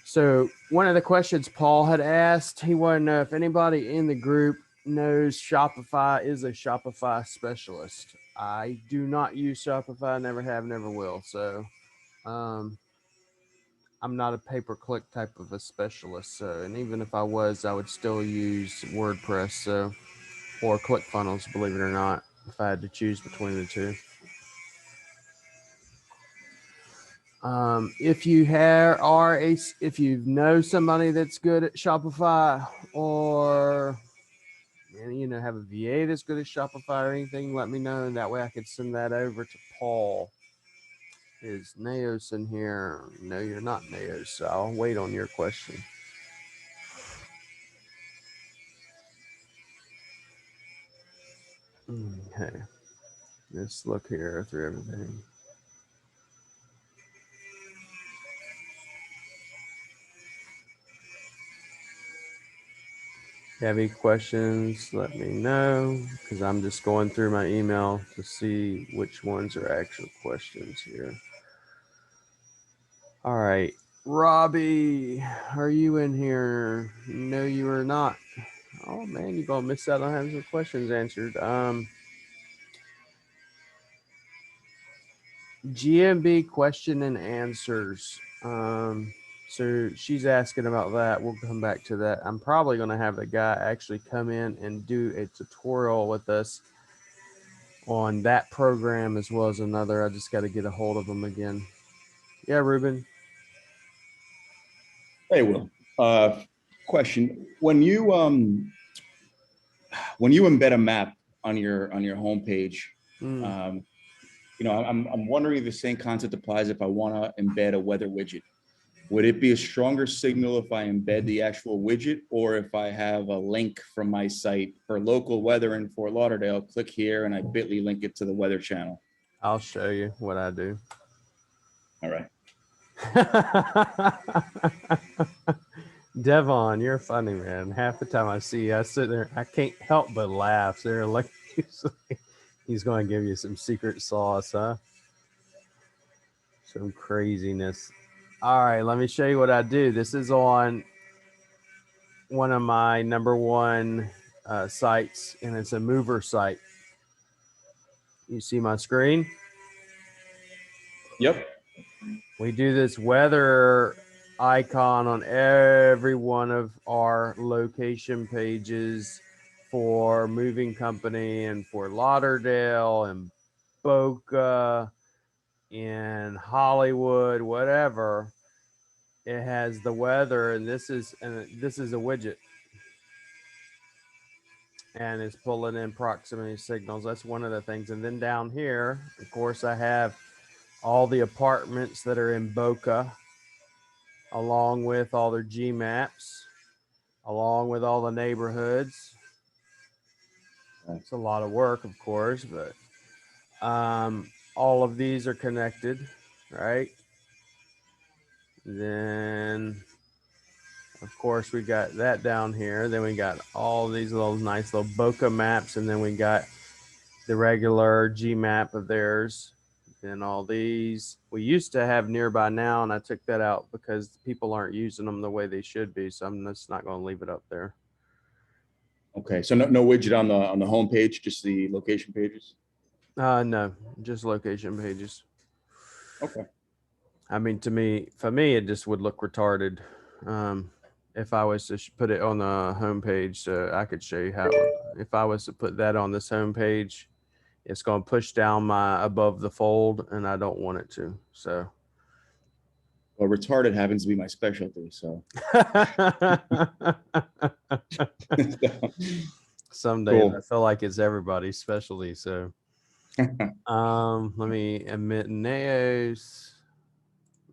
So one of the questions Paul had asked, he wanted to know if anybody in the group knows Shopify is a Shopify specialist. I do not use Shopify, never have, never will. So um, I'm not a pay-per-click type of a specialist. So, and even if I was, I would still use WordPress. So, or ClickFunnels, believe it or not, if I had to choose between the two. If you if you know somebody that's good at Shopify, or have a VA that's good at Shopify or anything, let me know, and that way I could send that over to Paul. Is Naos in here? No, you're not Naos, so I'll wait on your question. Okay, let's look here through everything. If you have any questions, let me know, because I'm just going through my email to see which ones are actual questions here. All right, Robbie, are you in here? No, you are not. Oh man, you're gonna miss out on having some questions answered. GMB question and answers. So she's asking about that. We'll come back to that. I'm probably going to have the guy actually come in and do a tutorial with us on that program as well as another. I just got to get a hold of him again. Yeah, Ruben. Hey, Will. Question: When you embed a map on your homepage, I'm wondering if the same concept applies if I want to embed a weather widget. Would it be a stronger signal if I embed the actual widget, or if I have a link from my site for local weather in Fort Lauderdale, click here and I bit.ly link it to the weather channel? I'll show you what I do. All right. Devon, you're funny, man. Half the time I see you, I sit there, I can't help but laugh. They're like, he's going to give you some secret sauce, huh? Some craziness. All right, let me show you what I do. This is on one of my number one sites, and it's a mover site. You see my screen? Yep. We do this weather icon on every one of our location pages for moving company and Fort Lauderdale and Boca in Hollywood, whatever. It has the weather, and this is a widget, and it's pulling in proximity signals. That's one of the things. And then down here, of course, I have all the apartments that are in Boca, along with all their G maps, along with all the neighborhoods. It's a lot of work, of course, but all of these are connected, right? Then, of course, we got that down here. Then we got all these little nice little Boca maps, and then we got the regular G map of theirs. Then all these we used to have Nearby Now, and I took that out because people aren't using them the way they should be. So I'm just not going to leave it up there. Okay, so no widget on the home page, just the location pages. No, just location pages. Okay. I mean, for me, it just would look retarded if I was to put it on the homepage. So I could show you how. If I was to put that on this homepage, it's going to push down my above the fold, and I don't want it to. So. Well, retarded happens to be my specialty, so. Some days cool. I feel like it's everybody's specialty. So, let me admit Naos,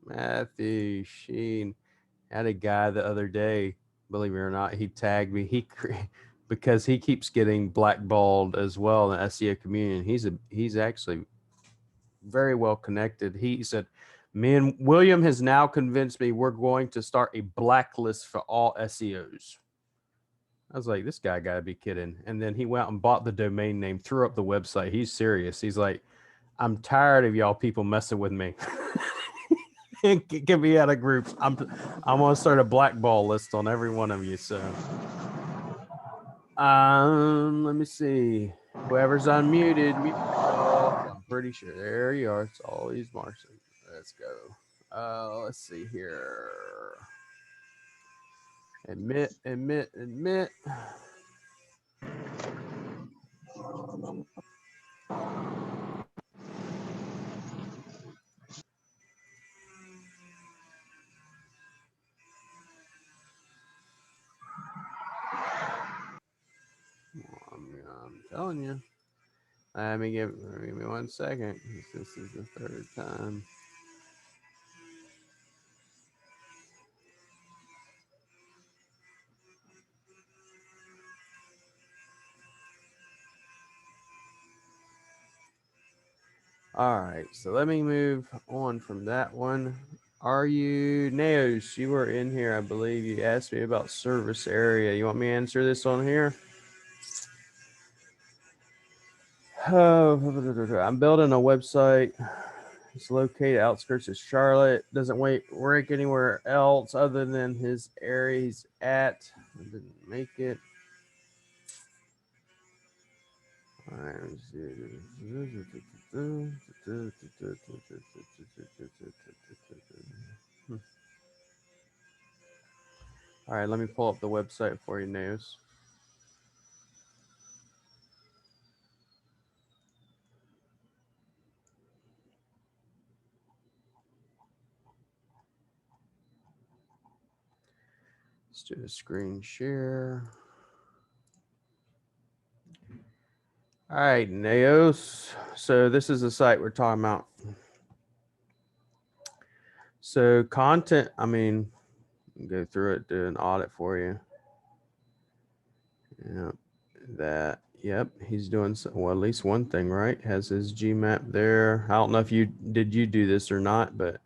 Matthew Sheen. I had a guy the other day, believe it or not, he tagged me. Because he keeps getting blackballed as well in the SEO community. He's actually very well connected. He said, "Me and William has now convinced me we're going to start a blacklist for all SEOs." I was like, this guy got to be kidding. And then he went and bought the domain name, threw up the website. He's serious. He's like, I'm tired of y'all people messing with me. Get me out of groups. I'm gonna start a blackball list on every one of you. So, let me see. Whoever's unmuted, mute yourself. I'm pretty sure there you are. It's always Marcy. Let's go. Let's see here. Admit. I'm telling you. Let me give me 1 second. This is the third time. All right, so let me move on from that one. Are you Naos? You were in here, I believe. You asked me about service area. You want me to answer this on here? Oh, I'm building a website. It's located outskirts of Charlotte. Doesn't rank anywhere else other than his area he's at. I didn't make it. All right, let's see. All right, let me pull up the website for you, Naos. Let's do a screen share. All right, Naos. So this is the site we're talking about. So content, I mean, go through it, do an audit for you. Yeah, yep, he's doing well, at least one thing, right? Has his GMAP there. I don't know if you do this or not, but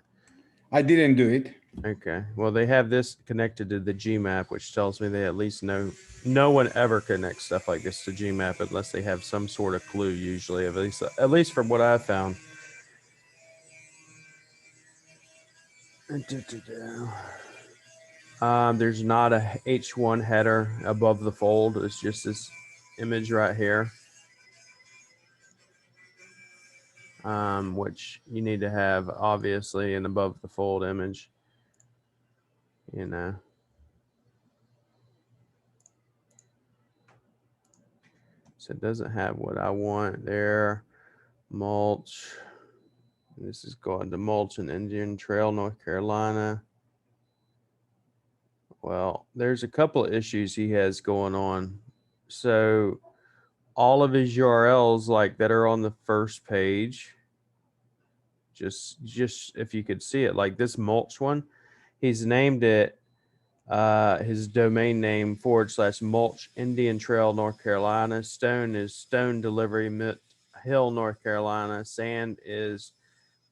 I didn't do it. Okay. Well, they have this connected to the GMAP, which tells me they at least know no one ever connects stuff like this to GMAP unless they have some sort of clue, usually, at least from what I've found. There's not a H1 header above the fold. It's just this image right here, which you need to have, obviously, an above the fold image, you know. So it doesn't have what I want there. Mulch. This is going to mulch in Indian Trail, North Carolina. Well, there's a couple of issues he has going on. So all of his URLs like that are on the first page, just if you could see it, like this mulch one, he's named it his domain name /mulch Indian Trail, North Carolina. Stone is Stone Delivery Hill, North Carolina. Sand is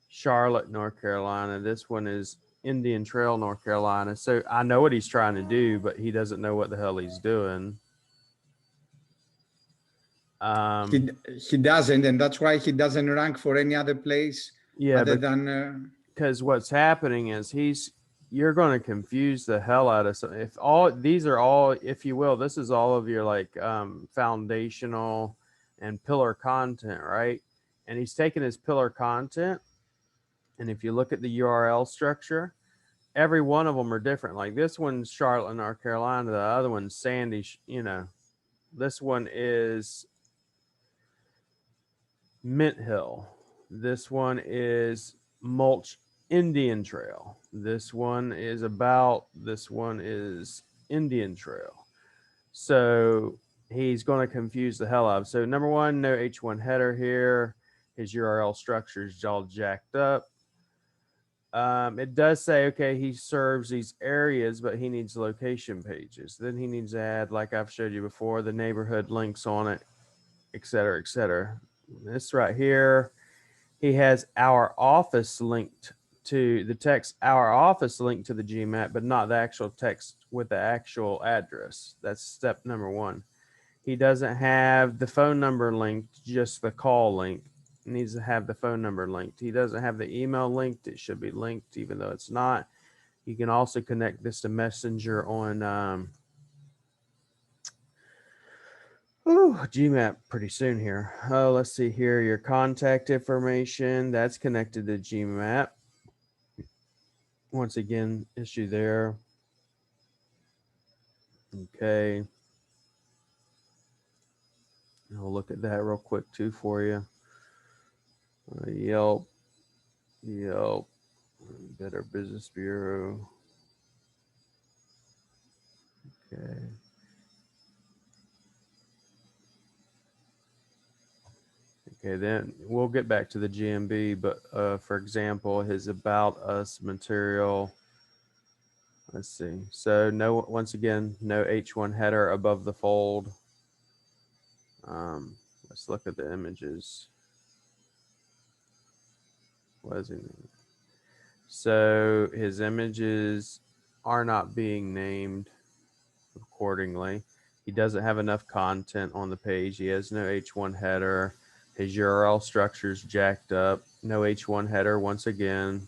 Charlotte, North Carolina. This one is Indian Trail, North Carolina. So I know what he's trying to do, but he doesn't know what the hell he's doing. He doesn't, and that's why he doesn't rank for any other place. Yeah, other than because what's happening is you're going to confuse the hell out of some. If all these are all, if you will, this is all of your like foundational and pillar content, right? And he's taking his pillar content, and if you look at the URL structure, every one of them are different. Like this one's Charlotte, North Carolina. The other one's Sandy. This one is Mint Hill. This one is Mulch Indian Trail. This one is Indian Trail. So he's going to confuse the hell out of. So number one, no H1 header here. His URL structure is all jacked up. It does say, okay, he serves these areas, but he needs location pages. Then he needs to add, like I've showed you before, the neighborhood links on it, et cetera, et cetera. This right here, he has our office linked to the text, our office linked to the GMAP, but not the actual text with the actual address. That's step number one. He doesn't have the phone number linked, just the call link. needs to have the phone number linked. He doesn't have the email linked. It should be linked, even though it's not. You can also connect this to Messenger on GMAP pretty soon here. Oh, let's see here. Your contact information, that's connected to GMAP. Once again, issue there. Okay. I'll look at that real quick too for you. Yelp, Better Business Bureau. Okay. Okay, then we'll get back to the GMB, but for example, his About Us material. Let's see. So no, once again, no H1 header above the fold. Let's look at the images. So his images are not being named accordingly. He doesn't have enough content on the page. He has no H1 header. His URL structure is jacked up. No H1 header once again.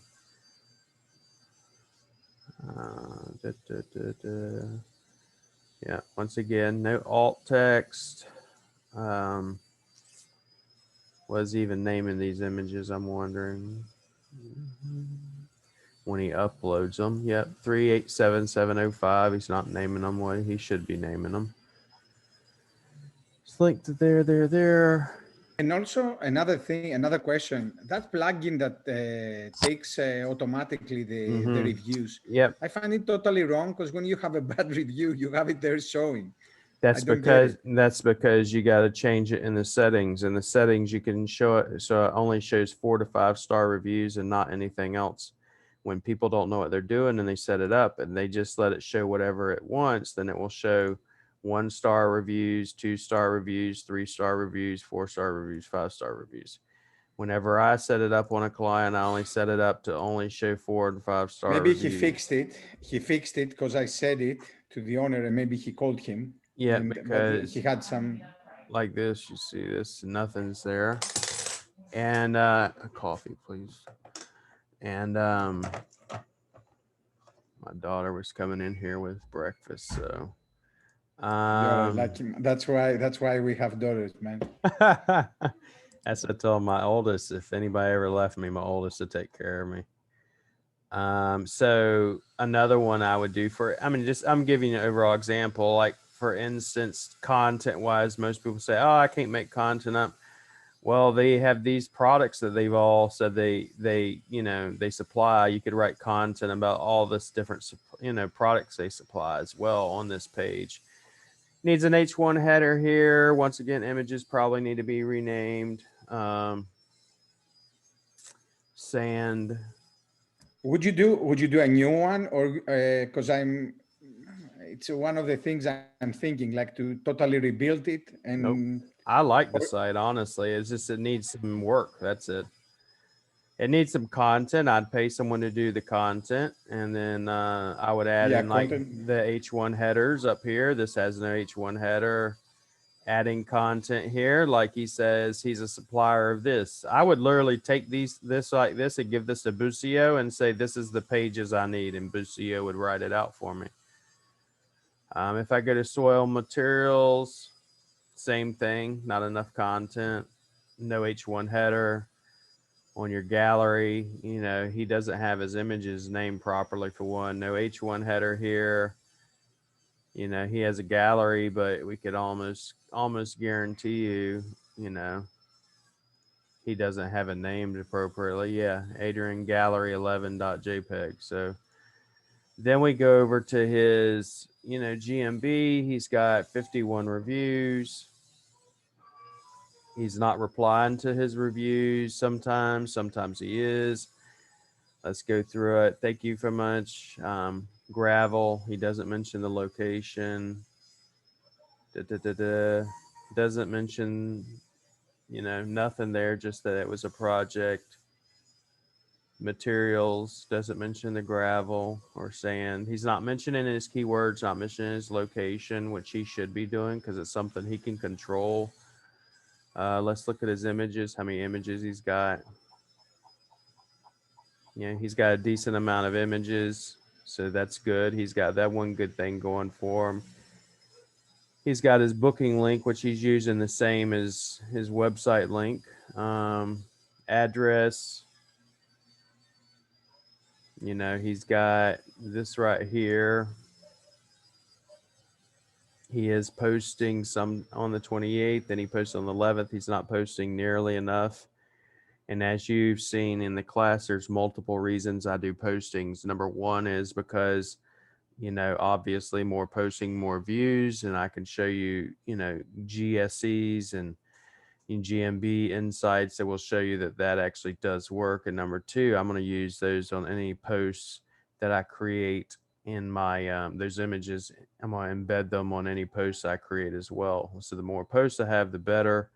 Yeah, once again, no alt text. Was he even naming these images? I'm wondering. When he uploads them, yep, 387705. He's not naming them what he should be naming them. It's linked to there. And also another thing, another question, that plugin that takes automatically the reviews. Yep. I find it totally wrong because when you have a bad review, you have it there showing. That's because you got to change it in the settings. In the settings, you can show it so it only shows 4 to 5 star reviews and not anything else. When people don't know what they're doing and they set it up and they just let it show whatever it wants, then it will show 1-star reviews, 2-star reviews, 3-star reviews, 4-star reviews, 5-star reviews. Whenever I set it up on a client, I only set it up to only show 4 and 5-star reviews. Maybe he fixed it. He fixed it because I said it to the owner and maybe he called him. Yeah, because he had some like this. You see this, nothing's there. And a coffee, please. And my daughter was coming in here with breakfast, so that's why we have daughters, man. That's what I told my oldest. If anybody ever left me, my oldest to take care of me. So another one I would do I'm giving you an overall example. Like for instance, content wise, most people say, "Oh, I can't make content up." Well, they have these products that they've all said they supply. You could write content about all this different, products they supply as well on this page. Needs an H1 header here. Once again, images probably need to be renamed. Sand. Would you do a new one or because it's one of the things I'm thinking, like to totally rebuild it and. Nope. I like the site, honestly. It's just it needs some work. That's it. It needs some content. I'd pay someone to do the content, and then I would add in like the H1 headers up here. This has no H1 header. Adding content here, like he says, he's a supplier of this. I would literally take this like this and give this to Busio and say, this is the pages I need, and Busio would write it out for me. If I go to soil materials, same thing, not enough content, no H1 header. On your gallery, he doesn't have his images named properly for one. No H1 header here. He has a gallery, but we could almost guarantee you, he doesn't have it named appropriately. Yeah, Adrian Gallery 11.jpg. So then we go over to his, GMB. He's got 51 reviews. He's not replying to his reviews sometimes he is. Let's go through it. Thank you very much. Gravel, he doesn't mention the location. Doesn't mention, nothing there, just that it was a project. Materials, doesn't mention the gravel or sand. He's not mentioning his keywords, not mentioning his location, which he should be doing because it's something he can control. Let's look at his images, how many images he's got. Yeah, he's got a decent amount of images, so that's good. He's got that one good thing going for him. He's got his booking link, which he's using the same as his website link. Address, you know, he's got this right here. He is posting some on the 28th, and he posts on the 11th. He's not posting nearly enough. And as you've seen in the class, there's multiple reasons I do postings. Number one is because, you know, obviously more posting, more views, and I can show you, you know, GSEs and GMB insights that will show you that that actually does work. And number two, I'm going to use those on any posts that I create in my those images. I'm going to embed them on any posts I create as well. So the more posts I have, the better.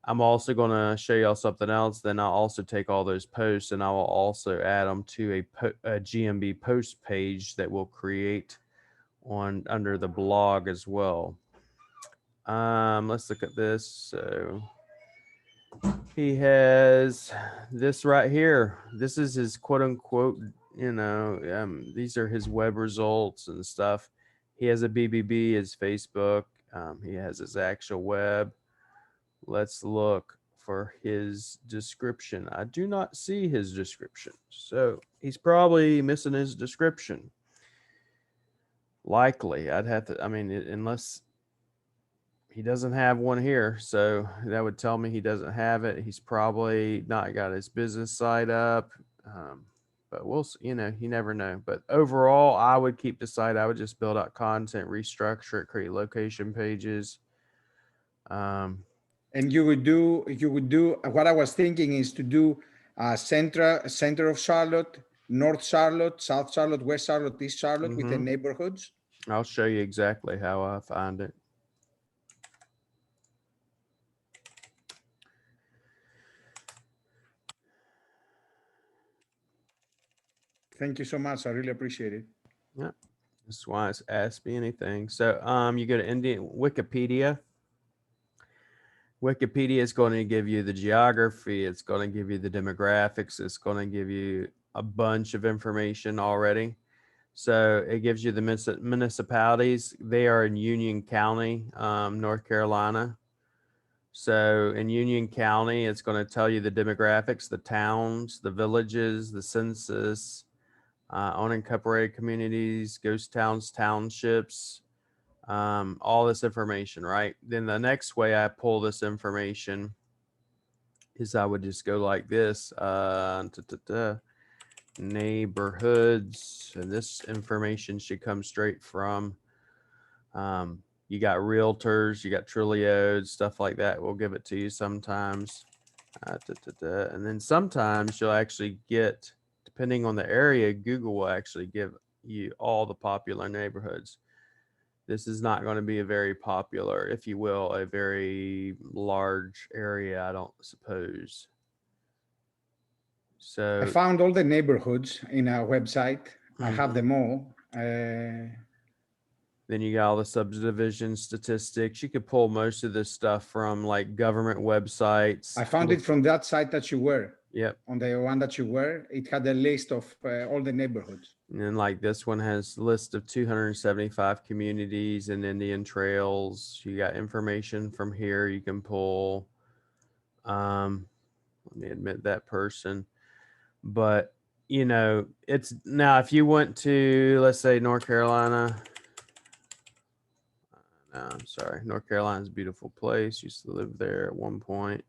I'm also going to show y'all something else. Then I'll also take all those posts and I will also add them to a GMB post page that we'll create on under the blog as well. Let's look at this. So he has this right here. This is his quote unquote, you know, these are his web results and stuff. He has a BBB, his Facebook. He has his actual web. Let's look for his description. I do not see his description. So he's probably missing his description. Likely, I'd have to, I mean, unless he doesn't have one here. So that would tell me he doesn't have it. He's probably not got his business site up. But we'll, you know, you never know. But overall, I would keep the site. I would just build out content, restructure it, create location pages. And you would do what I was thinking is to do center of Charlotte, North Charlotte, South Charlotte, West Charlotte, East Charlotte with the neighborhoods. I'll show you exactly how I find it. Thank you so much. I really appreciate it. Yeah, that's why it's Ask Me Anything. So you go to Indian Wikipedia. Wikipedia is going to give you the geography. It's going to give you the demographics. It's going to give you a bunch of information already. So it gives you the municipalities. They are in Union County, North Carolina. So in Union County, it's going to tell you the demographics, the towns, the villages, the census, unincorporated communities, ghost towns, townships, all this information, right? Then the next way I pull this information is I would just go like this, neighborhoods, and this information should come straight from, you got realtors, you got Trilliodes, stuff like that. We'll give it to you sometimes. And then sometimes you'll actually get, depending on the area, Google will actually give you all the popular neighborhoods. This is not going to be a very popular, if you will, a very large area, I don't suppose. So I found all the neighborhoods in our website. I have them all. Then you got all the subdivision statistics. You could pull most of this stuff from like government websites. I found it from that site that you were. Yep. On the one that you were, it had a list of all the neighborhoods. And then like this one has a list of 275 communities and Indian trails. You got information from here you can pull. Let me admit that person. But, you know, it's now if you went to, let's say, North Carolina. No, I'm sorry. North Carolina's a beautiful place. Used to live there at one point.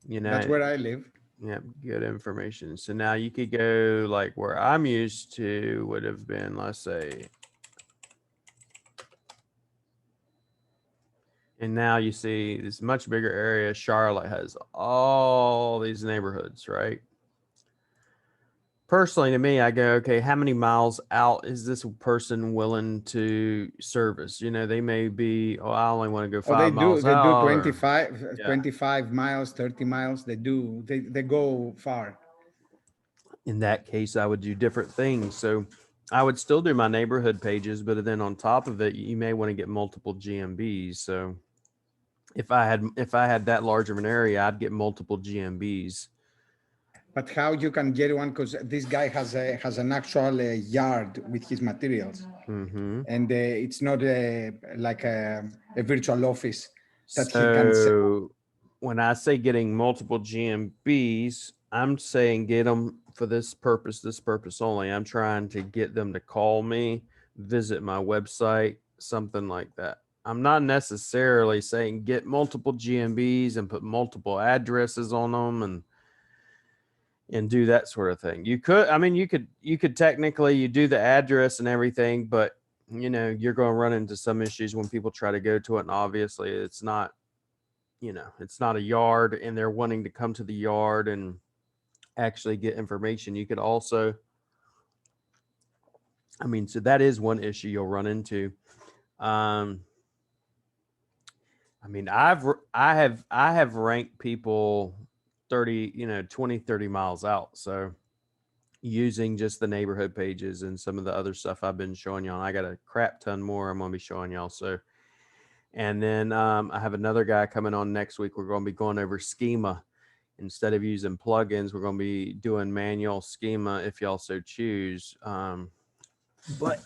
You know, that's where I live. Yeah, good information. So now you could go like where I'm used to would have been, let's say. And now you see this much bigger area. Charlotte has all these neighborhoods, right? Personally, to me, I go, okay, how many miles out is this person willing to service? You know, they may be, oh, I only want to go 5 miles they out. They do 25 miles, 30 miles. They go far. In that case, I would do different things. So I would still do my neighborhood pages, but then on top of it, you may want to get multiple GMBs. So if I had that large of an area, I'd get multiple GMBs. But how you can get one? Because this guy has an actual yard with his materials, Mm-hmm. and it's not like a virtual office that he can sell. So when I say getting multiple GMBs, I'm saying get them for this purpose only. I'm trying to get them to call me, visit my website, something like that. I'm not necessarily saying get multiple GMBs and put multiple addresses on them and do that sort of thing. You could, I mean, you could technically, you do the address and everything, but you know, you're going to run into some issues when people try to go to it. And obviously it's not, you know, it's not a yard and they're wanting to come to the yard and actually get information. You could also, I mean, so that is one issue you'll run into. I mean, I have ranked people 30, 20, 30 miles out. So using just the neighborhood pages and some of the other stuff I've been showing y'all. I got a crap ton more I'm going to be showing y'all. So, and then I have another guy coming on next week. We're going to be going over schema. Instead of using plugins, we're going to be doing manual schema if y'all so choose. But I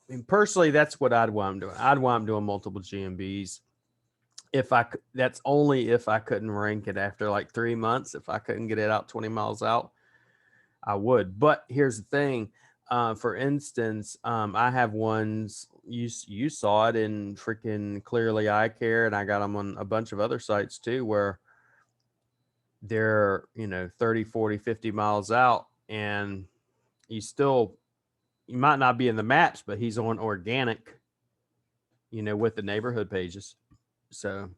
mean, personally, that's what I'd want them doing. I'd want them doing multiple GMBs. That's only if I couldn't rank it after like 3 months. If I couldn't get it out 20 miles out, I would. But here's the thing. For instance, I have ones, you saw it in freaking Clearly Eye Care, and I got them on a bunch of other sites too, where they're, 30, 40, 50 miles out, and you might not be in the maps, but he's on organic, with the neighborhood pages. So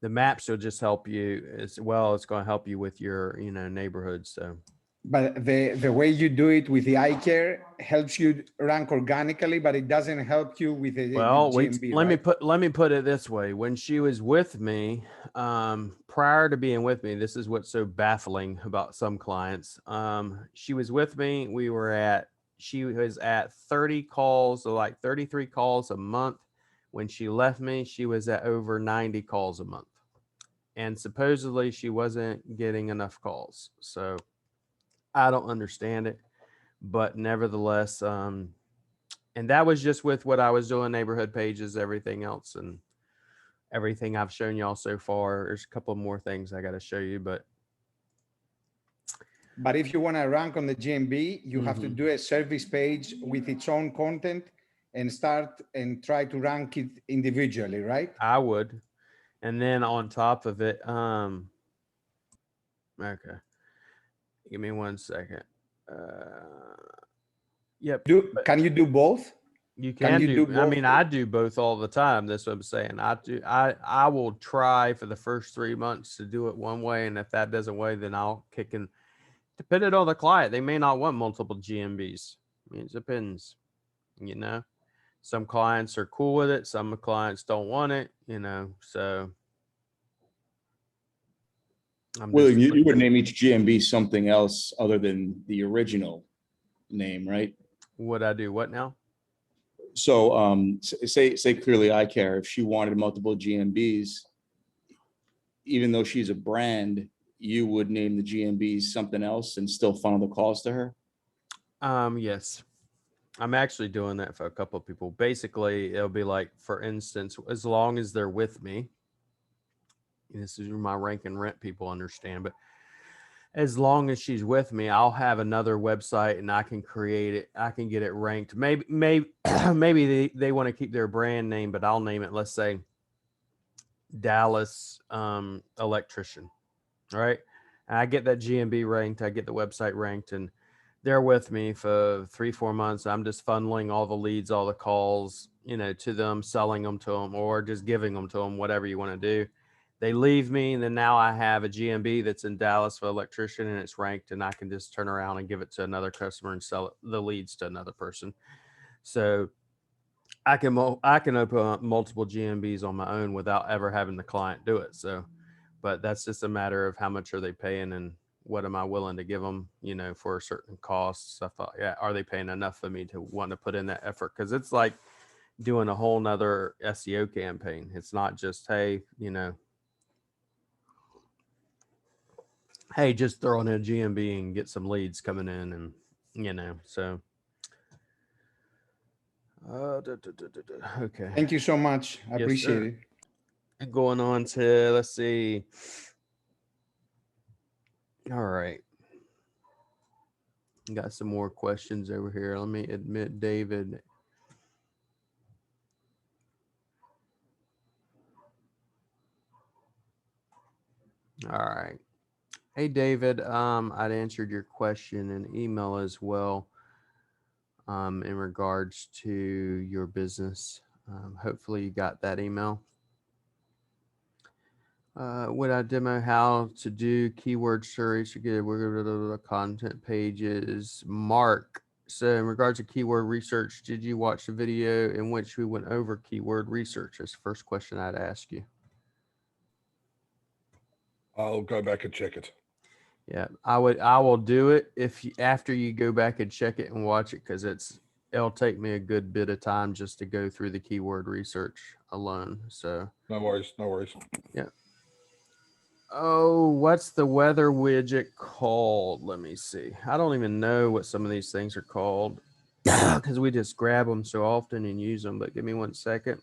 the maps will just help you as well. It's going to help you with your, neighborhood. So, but the way you do it with the eye care helps you rank organically, but it doesn't help you with the GMB. Let me put it this way. When she was with me, prior to being with me, this is what's so baffling about some clients. She was with me. She was at 30 calls, so like 33 calls a month. When she left me, she was at over 90 calls a month. And supposedly she wasn't getting enough calls. So I don't understand it, but nevertheless, and that was just with what I was doing, neighborhood pages, everything else, and everything I've shown y'all so far. There's a couple more things I got to show you, but if you want to rank on the GMB, you have to do a service page with its own content and start and try to rank it individually, right? I would. And then on top of it, okay. Give me 1 second. Yep. Can you do both? You can do both? I mean, I do both all the time. That's what I'm saying. I will try for the first 3 months to do it one way. And if that doesn't work, then I'll kick in. Depending on the client, they may not want multiple GMBs. I mean, it depends, some clients are cool with it. Some clients don't want it, so. Well, you would name each GMB something else other than the original name, right? Would I do what now? So say Clearly Eye Care, if she wanted multiple GMBs, even though she's a brand, you would name the GMBs something else and still funnel the calls to her? Yes. I'm actually doing that for a couple of people. Basically, it'll be like, for instance, as long as they're with me, this is my rank and rent people understand, but as long as she's with me, I'll have another website and I can create it. I can get it ranked. Maybe they want to keep their brand name, but I'll name it, let's say Dallas Electrician. All right. And I get that GMB ranked. I get the website ranked, and they're with me for 3-4 months. I'm just funneling all the leads, all the calls, to them, selling them to them, or just giving them to them, whatever you want to do. They leave me, and then now I have a GMB that's in Dallas for electrician, and it's ranked, and I can just turn around and give it to another customer and sell the leads to another person. So I can open up multiple GMBs on my own without ever having the client do it. So, but that's just a matter of how much are they paying and what am I willing to give them, for a certain cost, stuff like that. Are they paying enough for me to want to put in that effort? Because it's like, doing a whole nother SEO campaign. It's not just, hey, hey, just throw in a GMB and get some leads coming in, and so okay. Thank you so much. I Yes, appreciate sir. it. Going on to, let's see. All right. Got some more questions over here. Let me admit David. All right. Hey, David, I'd answered your question in email as well in regards to your business. Hopefully you got that email. Would I demo how to do keyword search to get content pages? Mark, so in regards to keyword research, did you watch the video in which we went over keyword research? That's the first question I'd ask you. I'll go back and check it. Yeah, I will do it after you go back and check it and watch it, because it'll take me a good bit of time just to go through the keyword research alone. So No worries. No worries. yeah. Oh, what's the weather widget called? Let me see. I don't even know what some of these things are called because we just grab them so often and use them. But give me 1 second.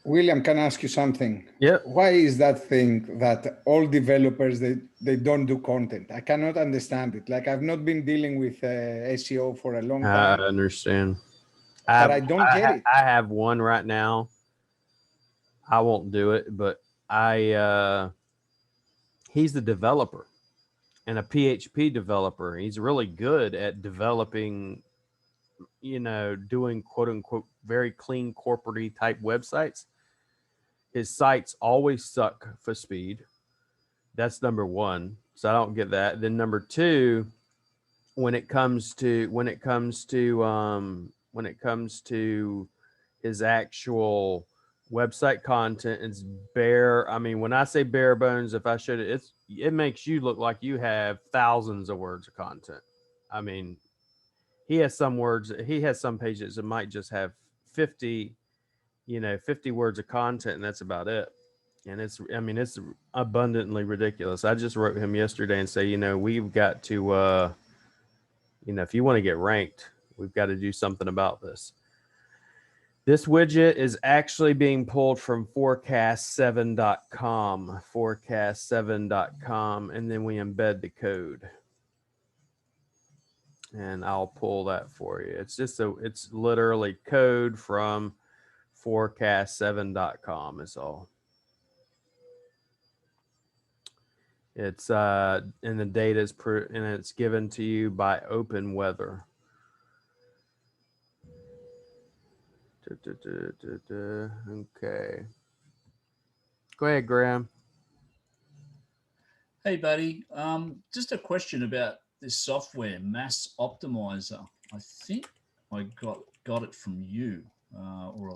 William, can I ask you something? Yep. Why is that thing that all developers, they don't do content? I cannot understand it. Like, I've not been dealing with SEO for a long I time, understand. but I don't get it. I have one right now. I won't do it, but he's the developer and a PHP developer. He's really good at developing, doing quote unquote very clean corporate type websites. His sites always suck for speed. That's number one. So I don't get that. Then number two, when it comes to his actual website content, it's bare. I mean, when I say bare bones, if I showed it, it makes you look like you have thousands of words of content. I mean, he has some pages that might just have 50 words of content, and that's about it. And it's abundantly ridiculous. I just wrote him yesterday and say, we've got to, if you want to get ranked, we've got to do something about this. This widget is actually being pulled from forecast7.com, and then we embed the code. And I'll pull that for you. It's literally code from forecast7.com is all. It's and the data is and it's given to you by Open Weather. Okay. Go ahead, Graham. Hey, buddy. Just a question about this software, Mass Optimizer. I think I got it from you.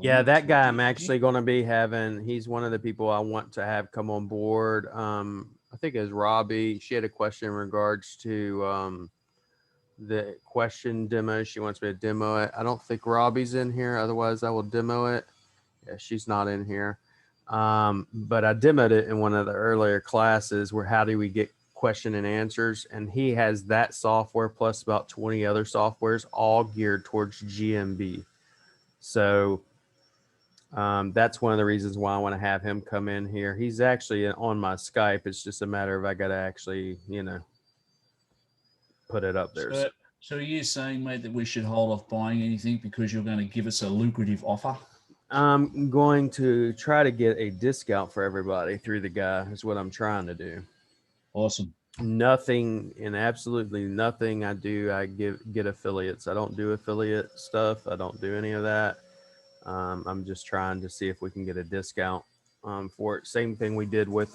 Yeah, that guy I'm actually going to be having. He's one of the people I want to have come on board. I think it was Robbie. She had a question in regards to the question demo. She wants me to demo it. I don't think Robbie's in here. Otherwise, I will demo it. Yeah, she's not in here. But I demoed it in one of the earlier classes where how do we get question and answers, and he has that software plus about 20 other softwares all geared towards GMB. So That's one of the reasons why I want to have him come in here. He's actually on my Skype. It's just a matter of I got to actually, put it up there. So are you saying, mate, that we should hold off buying anything because you're going to give us a lucrative offer? I'm going to try to get a discount for everybody through the guy is what I'm trying to do. Awesome. Nothing and absolutely nothing I do, I get affiliates. I don't do affiliate stuff. I don't do any of that. I'm just trying to see if we can get a discount for it. Same thing we did with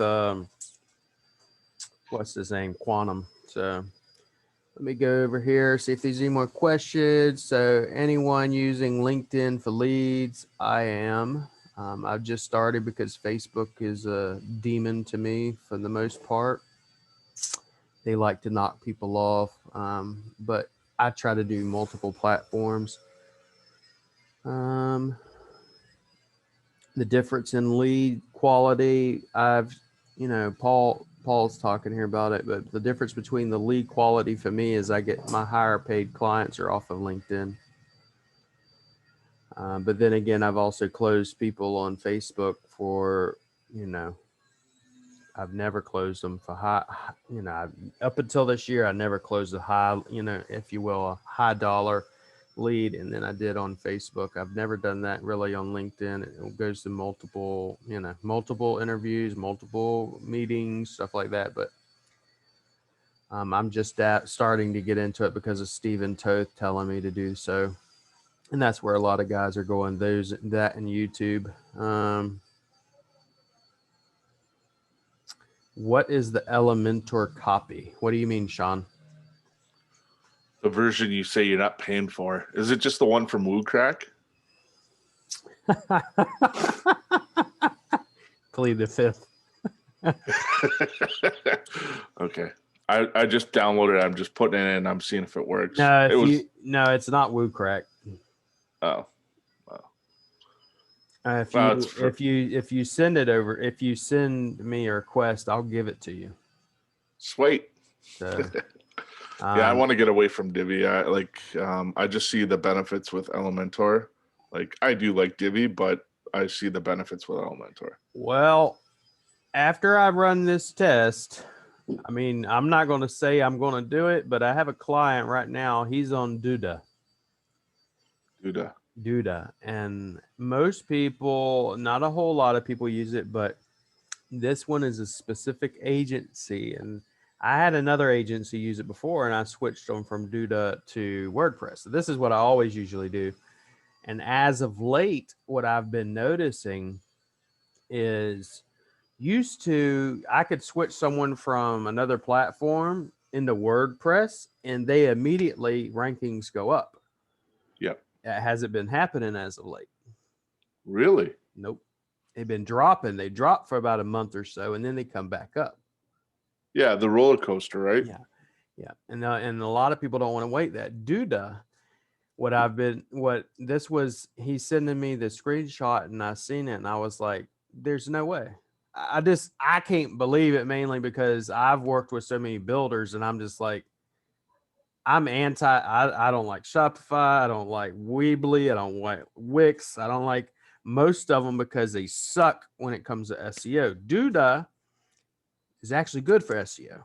what's his name, Quantum. So let me go over here, see if there's any more questions. So anyone using LinkedIn for leads? I am. I've just started because Facebook is a demon to me for the most part. They like to knock people off, but I try to do multiple platforms. The difference in lead quality, Paul's talking here about it, but the difference between the lead quality for me is I get my higher paid clients are off of LinkedIn. But then again, I've also closed people on Facebook for, I've never closed them for high, up until this year, I never closed a high, if you will, a high dollar lead. And then I did on Facebook. I've never done that really on LinkedIn. It goes to multiple interviews, multiple meetings, stuff like that. But I'm just starting to get into it because of Stephen Toth telling me to do so. And that's where a lot of guys are going, that and YouTube. What is the Elementor copy? What do you mean, Sean? The version you say you're not paying for. Is it just the one from WooCrack? Plead the fifth. Okay. I just downloaded it. I'm just putting it in. I'm seeing if it works. No, it's not WooCrack. Oh. If you send it over, if you send me a request, I'll give it to you. Sweet. So, yeah, I want to get away from Divi. I just see the benefits with Elementor. Like I do like Divi, but I see the benefits with Elementor. Well, after I run this test, I mean, I'm not going to say I'm going to do it, but I have a client right now. He's on Duda. And most people, not a whole lot of people use it, but this one is a specific agency. And I had another agency use it before, and I switched them from Duda to WordPress. So this is what I always usually do. And as of late, what I've been noticing is I could switch someone from another platform into WordPress and they immediately rankings go up. Yep. That hasn't been happening as of late. Really? Nope. They've been dropping. They drop for about a month or so, and then they come back up. Yeah, the roller coaster, right? Yeah. And a lot of people don't want to wait that. Duda, he's sending me the screenshot, and I seen it, and I was like, there's no way. I can't believe it, mainly because I've worked with so many builders, and I'm just like, I'm I don't like Shopify. I don't like Weebly. I don't like Wix. I don't like most of them because they suck when it comes to SEO. Duda is actually good for SEO.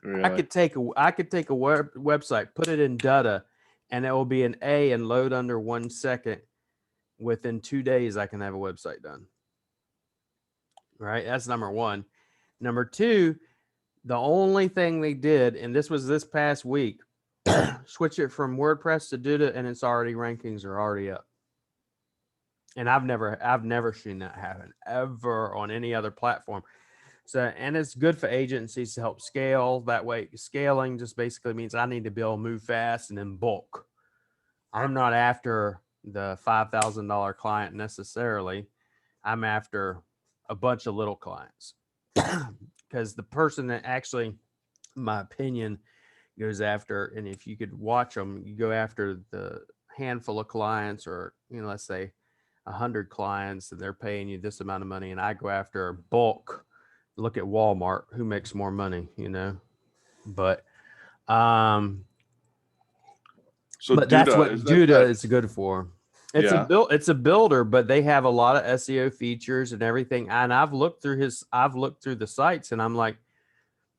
Really? I could take a website, put it in Duda, and it will be an A and load under 1 second. Within 2 days, I can have a website done. Right? That's number one. Number two, the only thing they did, and this was this past week, switch it from WordPress to Duda, and its rankings are already up. And I've never seen that happen ever on any other platform. So, and it's good for agencies to help scale. That way, scaling just basically means I need to be able to move fast and in bulk. I'm not after the $5,000 client necessarily. I'm after a bunch of little clients. Because the person that actually, in my opinion, goes after, and if you could watch them, you go after the handful of clients, or let's say 100 clients, and they're paying you this amount of money, and I go after bulk. Look at Walmart, who makes more money, But so but that's what Duda is good for. It's Yeah. it's a builder, but they have a lot of SEO features and everything. And I've looked through the sites, and I'm like,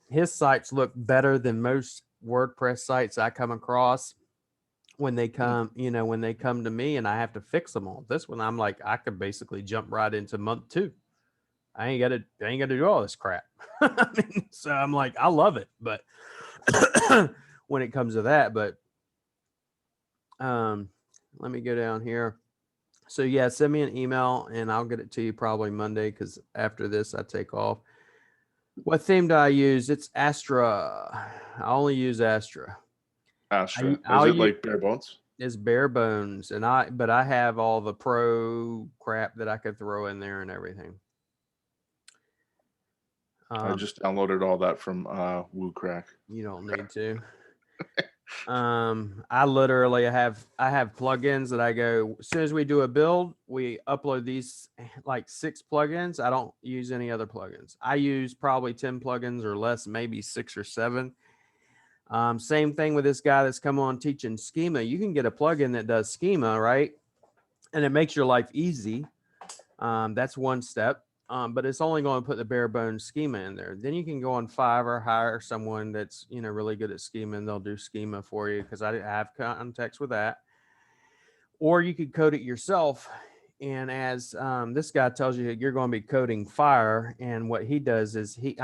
his sites look better than most WordPress sites I come across when they come, when they come to me and I have to fix them all. This one, I'm like, I could basically jump right into month 2. I ain't got to do all this crap. I mean, so I'm like, I love it, but when it comes to that, but let me go down here. So yeah, send me an email and I'll get it to you probably Monday, because after this I take off. What theme do I use? It's Astra. I only use Astra. Astra. I'll Is it use, like bare bones? it's bare bones, but I have all the pro crap that I could throw in there and everything. I just downloaded all that from WooCrack. You don't need to. I literally have plugins that I go, as soon as we do a build, we upload these like 6 plugins. I don't use any other plugins. I use probably 10 plugins or less, maybe 6 or 7. Same thing with this guy that's come on teaching schema. You can get a plugin that does schema, right? And it makes your life easy. That's one step. But it's only going to put the bare bones schema in there. Then you can go on Fiverr, hire someone that's, really good at schema, and they'll do schema for you, because I have context with that. Or you could code it yourself. And as this guy tells you, you're going to be coding fire. And what he does is he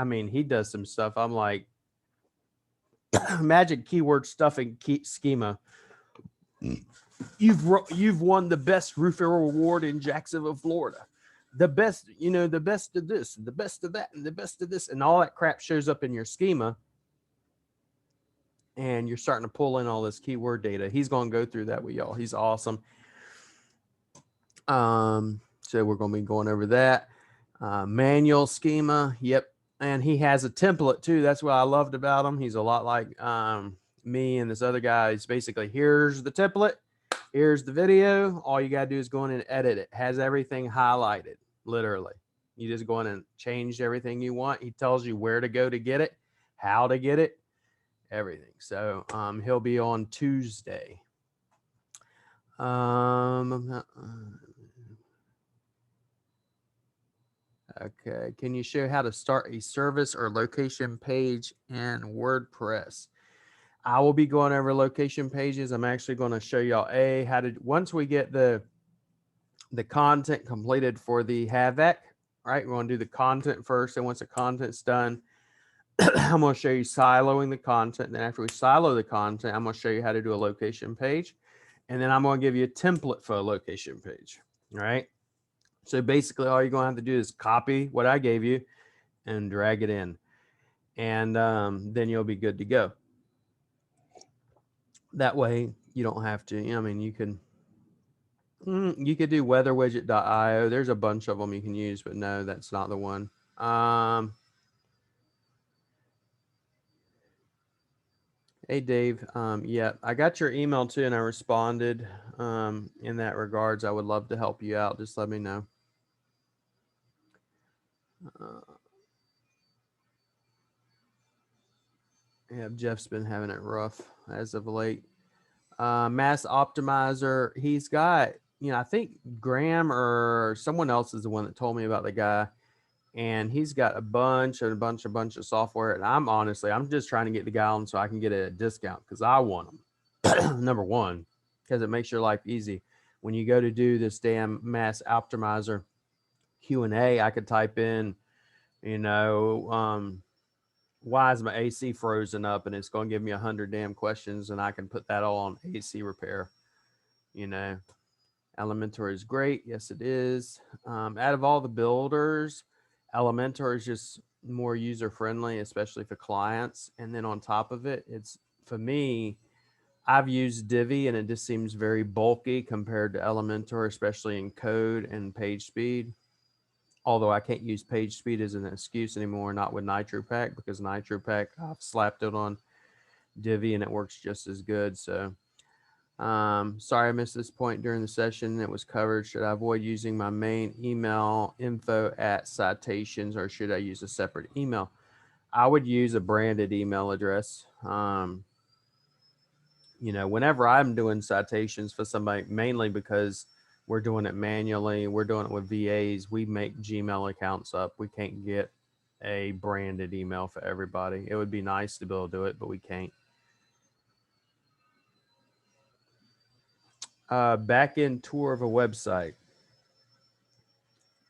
does some stuff. I'm like, magic keyword stuffing schema. You've won the best roofer award in Jacksonville, Florida. The best, the best of this, the best of that, and the best of this, and all that crap shows up in your schema. And you're starting to pull in all this keyword data. He's going to go through that with y'all. He's awesome. So we're going to be going over that. Manual schema. Yep. And he has a template too. That's what I loved about him. He's a lot like me and this other guy. It's basically, here's the template. Here's the video. All you got to do is go in and edit it. Has everything highlighted, literally. You just go in and change everything you want. He tells you where to go to get it, how to get it, everything. So he'll be on Tuesday. Okay. Can you show how to start a service or location page in WordPress? I will be going over location pages. I'm actually going to show y'all how to, once we get the content completed for the Havoc, right? We're going to do the content first. And once the content's done, I'm going to show you siloing the content. And then after we silo the content, I'm going to show you how to do a location page. And then I'm going to give you a template for a location page. All right. So basically all you're going to have to do is copy what I gave you and drag it in. And then you'll be good to go. That way you don't have to, you could do weatherwidget.io. There's a bunch of them you can use, but no, that's not the one. Hey, Dave. Yeah, I got your email too, and I responded in that regards. I would love to help you out. Just let me know. Yeah, Jeff's been having it rough as of late. Mass Optimizer, he's got, I think Graham or someone else is the one that told me about the guy, and he's got a bunch of software. And I'm just trying to get the guy on so I can get a discount, because I want him. Number one, because it makes your life easy. When you go to do this damn Mass Optimizer Q&A, I could type in, why is my AC frozen up? And it's going to give me 100 damn questions, and I can put that all on AC repair. Elementor is great. Yes, it is. Out of all the builders, Elementor is just more user friendly, especially for clients. And then on top of it, it's, for me, I've used Divi, and it just seems very bulky compared to Elementor, especially in code and page speed. Although I can't use page speed as an excuse anymore, not with NitroPack, because NitroPack, I've slapped it on Divi and it works just as good. So sorry I missed this point during the session. It was covered. Should I avoid using my main email, info@citations, or should I use a separate email? I would use a branded email address. Whenever I'm doing citations for somebody, mainly because We're doing it manually. We're doing it with VAs. We make Gmail accounts up. We can't get a branded email for everybody. It would be nice to be able to do it, but we can't. Back end tour of a website.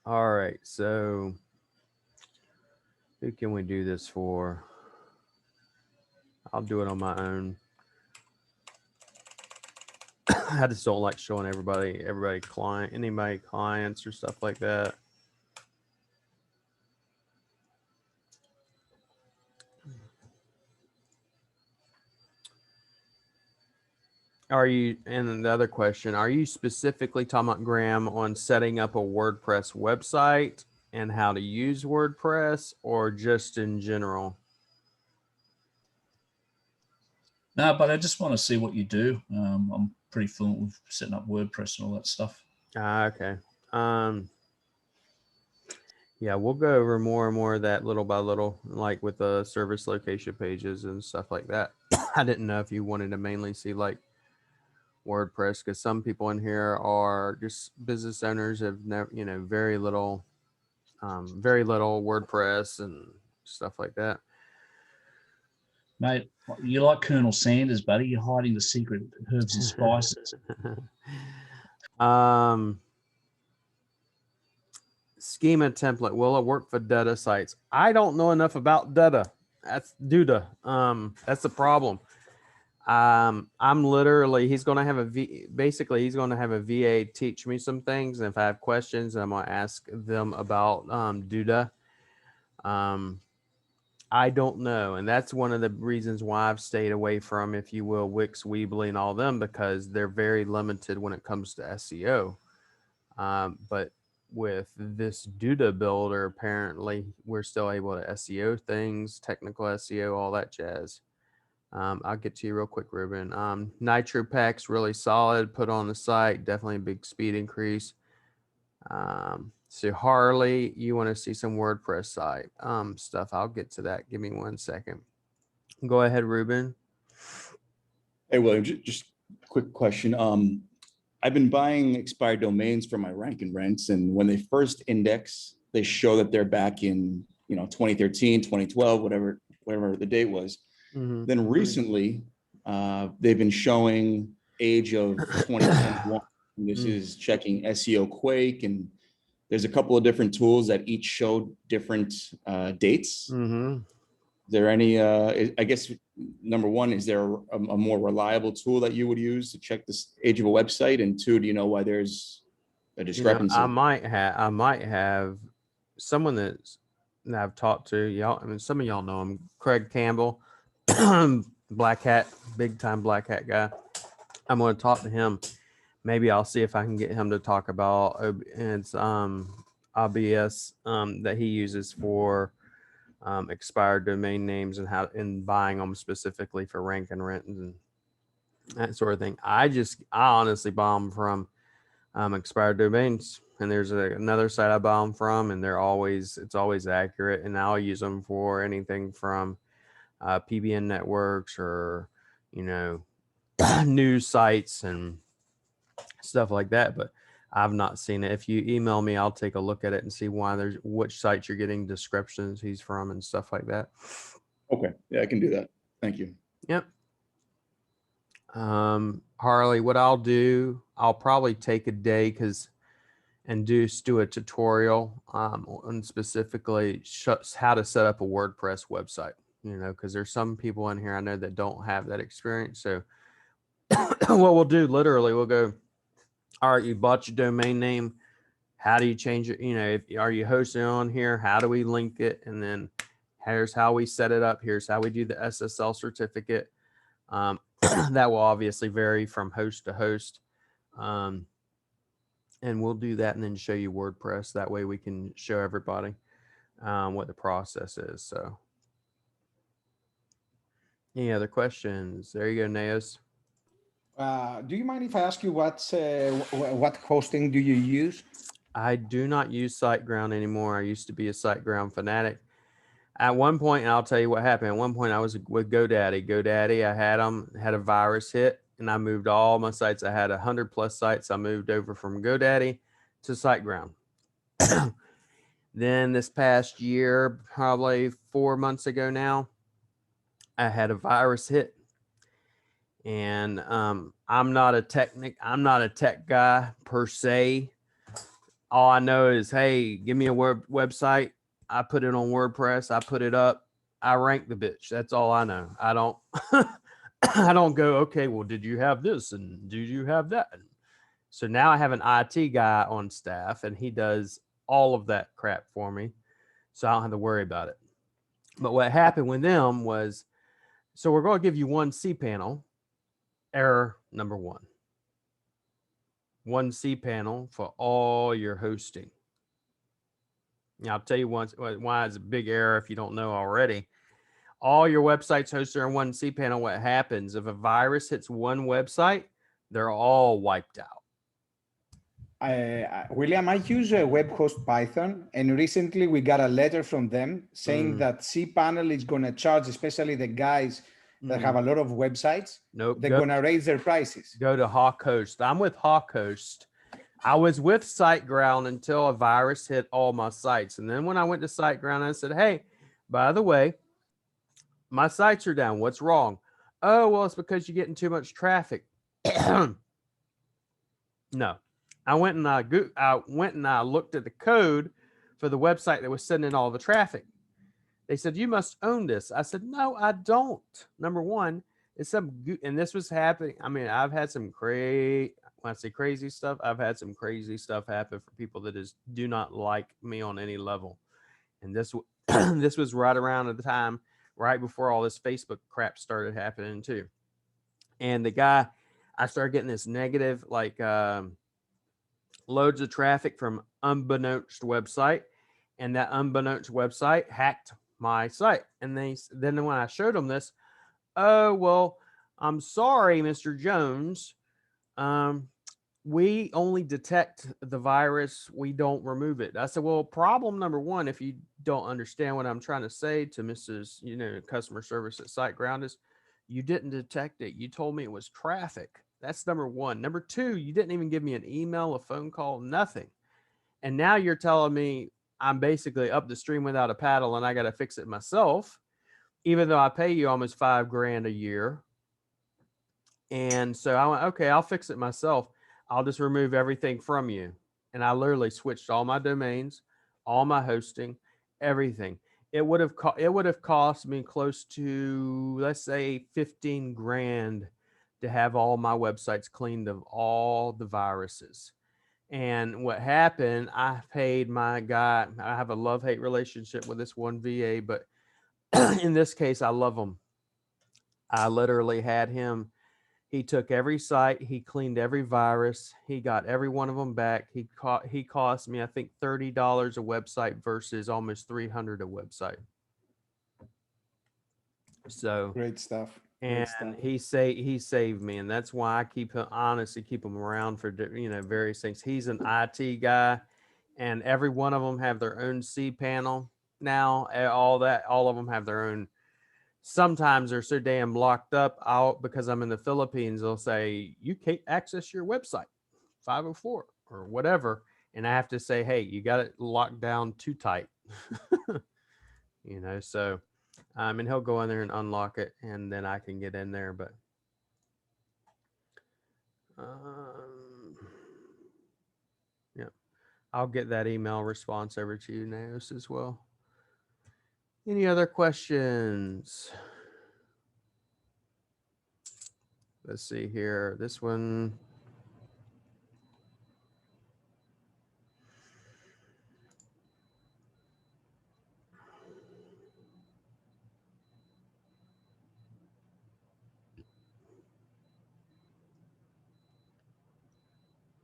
All right, so who can we do this for? I'll do it on my own. I just don't like showing anybody clients or stuff like that. Are you, and the other question, are you specifically talking about, Graham, on setting up a WordPress website and how to use WordPress, or just in general? No, but I just want to see what you do. I'm pretty fluent with setting up WordPress and all that stuff. Okay. Yeah, we'll go over more and more of that little by little, like with the service location pages and stuff like that. I didn't know if you wanted to mainly see like WordPress, because some people in here are just business owners, have never, very little WordPress and stuff like that. Mate, you're like Colonel Sanders, buddy. You're hiding the secret herbs and spices. Schema template, will it work for data sites? I don't know enough about data. That's Duda. That's the problem. I'm literally, he's going to have he's going to have a VA teach me some things. And if I have questions, I'm going to ask them about Duda. I don't know. And that's one of the reasons why I've stayed away from, if you will, Wix, Weebly, and all them, because they're very limited when it comes to SEO. But with this Duda builder, apparently we're still able to SEO things, technical SEO, all that jazz. I'll get to you real quick, Ruben. Nitro Pack's really solid, put on the site, definitely a big speed increase. So Harley, you want to see some WordPress site stuff. I'll get to that. Give me 1 second. Go ahead, Ruben. Hey, William, just quick question. I've been buying expired domains for my rank and rents, and when they first index, they show that they're back in 2013, 2012, whatever the date was. Mm-hmm. Then recently, they've been showing age of 2021. This is checking SEO Quake, and there's a couple of different tools that each show different dates. Mm-hmm. Is there any, I guess, number one, is there a more reliable tool that you would use to check the age of a website? And two, do you know why there's a discrepancy? I might have someone that I've talked to. Y'all, I mean, some of y'all know him, Craig Campbell, Black Hat, big time Black Hat guy. I'm going to talk to him. Maybe I'll see if I can get him to talk about it's OBS that he uses for expired domain names and how in buying them specifically for rank and rent and that sort of thing. I honestly buy them from expired domains, and there's another site I buy them from, and it's always accurate, and I'll use them for anything from PBN networks or news sites and stuff like that. But I've not seen it. If you email me, I'll take a look at it and see which sites you're getting descriptions he's from and stuff like that. Okay. Yeah, I can do that. Thank you. Yep. Harley, what I'll do, I'll probably take a day and do a tutorial on specifically how to set up a WordPress website, because there's some people in here I know that don't have that experience. So what we'll do, literally, we'll go, all right, you bought your domain name. How do you change it? Are you hosting on here? How do we link it? And then here's how we set it up. Here's how we do the SSL certificate. That will obviously vary from host to host. And we'll do that and then show you WordPress. That way we can show everybody what the process is. So any other questions? There you go, Naos. Do you mind if I ask you what hosting do you use? I do not use SiteGround anymore. I used to be a SiteGround fanatic. At one point, and I'll tell you what happened. At one point, I was with GoDaddy. I had a virus hit, and I moved all my sites. I had 100+ sites. I moved over from GoDaddy to SiteGround. Then this past year, probably 4 months ago now, I had a virus hit. And I'm not a tech guy per se. All I know is, hey, give me a website. I put it on WordPress. I put it up. I rank the bitch. That's all I know. I don't I don't go, okay, well, did you have this and did you have that? So now I have an IT guy on staff, and he does all of that crap for me, so I don't have to worry about it. But what happened with them was, so we're going to give you one cPanel. Error number one. One cPanel for all your hosting. Now, I'll tell you why it's a big error if you don't know already. All your websites hosted on one cPanel. What happens if a virus hits one website? They're all wiped out. William, I use a web host Python, and recently we got a letter from them saying that cPanel is going to charge, especially the guys that have a lot of websites. Nope. They're going to raise their prices. Go to HawkHost. I'm with HawkHost. I was with SiteGround until a virus hit all my sites. And then when I went to SiteGround, I said, hey, by the way, my sites are down. What's wrong? Oh, well, it's because you're getting too much traffic. No. I went and I looked at the code for the website that was sending all the traffic. They said, you must own this. I said, no, I don't. Number one, it's and this was happening. I mean, I've had some when I say crazy stuff, I've had some crazy stuff happen for people that just do not like me on any level. And this was right around at the time, right before all this Facebook crap started happening too. And the guy, I started getting this negative, like loads of traffic from unbeknownst website. And that unbeknownst website hacked my site. And then when I showed them this, oh, well, I'm sorry, Mr. Jones. We only detect the virus. We don't remove it. I said, well, problem number one, if you don't understand what I'm trying to say to Mrs. Customer service at SiteGround, is you didn't detect it. You told me it was traffic. That's number one. Number two, you didn't even give me an email, a phone call, nothing. And now you're telling me I'm basically up the stream without a paddle and I got to fix it myself, even though I pay you almost $5,000 a year. And so I went, okay, I'll fix it myself. I'll just remove everything from you. And I literally switched all my domains, all my hosting, everything. It would have cost me close to, let's say, $15,000 to have all my websites cleaned of all the viruses. And what happened, I paid my guy, I have a love-hate relationship with this one VA, but in this case, I love him. I literally had him. He took every site. He cleaned every virus. He got every one of them back. He cost me, I think, $30 a website versus almost $300 a website. So Great stuff. And he saved me, and that's why I honestly keep him around for various things. He's an IT guy, and every one of them have their own cPanel now. All of them have their own. Sometimes they're so damn locked up out because I'm in the Philippines. They'll say you can't access your website, 504 or whatever, and I have to say, hey, you got it locked down too tight, So. And he'll go in there and unlock it, and then I can get in there. But yeah, I'll get that email response over to you, Naos, as well. Any other questions? Let's see here. This one.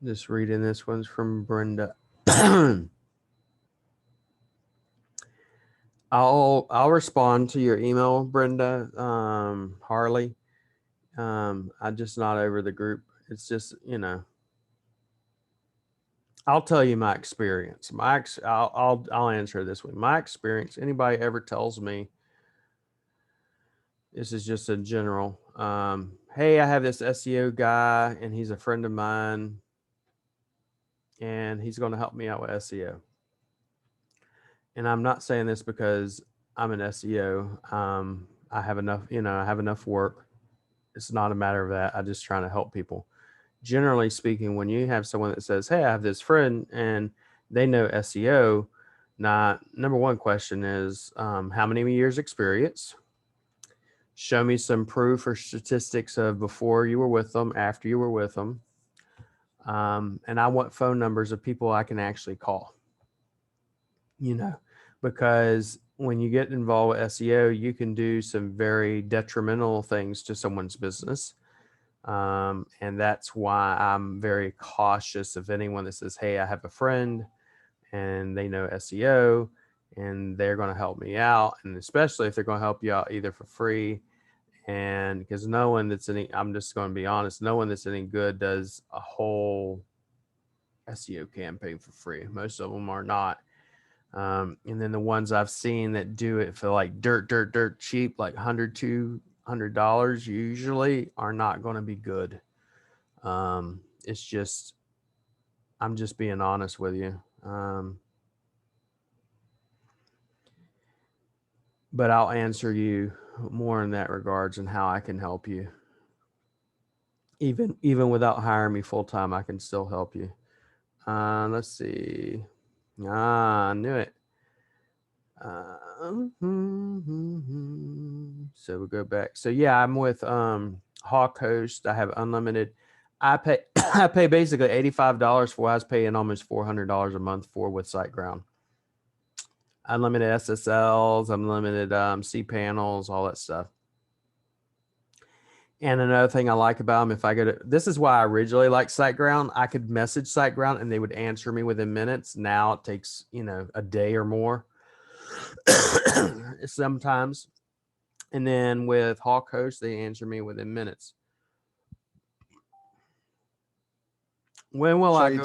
Just reading this one's from Brenda. I'll respond to your email, Brenda. Harley. I'm just not over the group. It's just, I'll tell you my experience. I'll answer this way. My experience, anybody ever tells me, this is just in general, hey, I have this SEO guy and he's a friend of mine and he's going to help me out with SEO. And I'm not saying this because I'm an SEO. I have enough, I have enough work. It's not a matter of that. I'm just trying to help people. Generally speaking, when you have someone that says, hey, I have this friend and they know SEO, number one question is, how many years experience? Show me some proof or statistics of before you were with them, after you were with them. And I want phone numbers of people I can actually call, because when you get involved with SEO, you can do some very detrimental things to someone's business. And that's why I'm very cautious of anyone that says, hey, I have a friend and they know SEO and they're going to help me out. And especially if they're going to help you out either for free. And because I'm just going to be honest, no one that's any good does a whole SEO campaign for free. Most of them are not. And then the ones I've seen that do it for like dirt cheap, like $100, $200 usually are not going to be good. It's just, I'm just being honest with you. But I'll answer you more in that regards and how I can help you. Even without hiring me full time, I can still help you. Let's see. I knew it. So we'll go back. So yeah, I'm with Hawk Host. I have unlimited. I pay basically $85 for what I was paying almost $400 a month for with SiteGround. Unlimited SSLs, unlimited cPanels, all that stuff. And another thing I like about them, if I go to, this is why I originally liked SiteGround. I could message SiteGround and they would answer me within minutes. Now it takes, a day or more sometimes. And then with Hawk Host, they answer me within minutes. When will I go?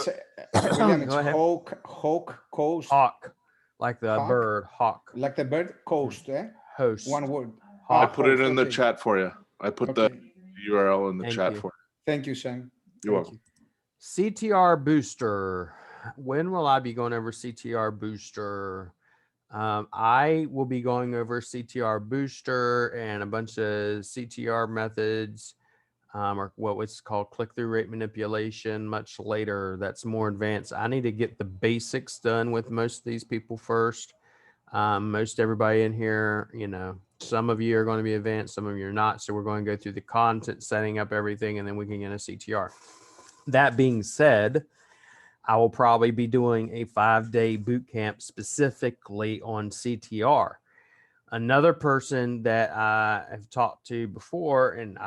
William, it's Go ahead. Hawk Coast. Hawk, like the Hawk? bird, hawk. Like the bird, coast, eh? Host. One word. I Hawk. put it in the Okay. chat for you. I put Okay. the URL in the Thank chat you. for Thank you, Sam. you. You're Thank welcome. CTR Booster. When will I be going over CTR Booster? I will be going over CTR Booster and a bunch of CTR methods, or what's called click-through rate manipulation much later. That's more advanced. I need to get the basics done with most of these people first. Most everybody in here, some of you are going to be advanced, some of you are not. So we're going to go through the content, setting up everything, and then we can get a CTR. That being said, I will probably be doing a 5-day boot camp specifically on CTR. Another person that I have talked to before, and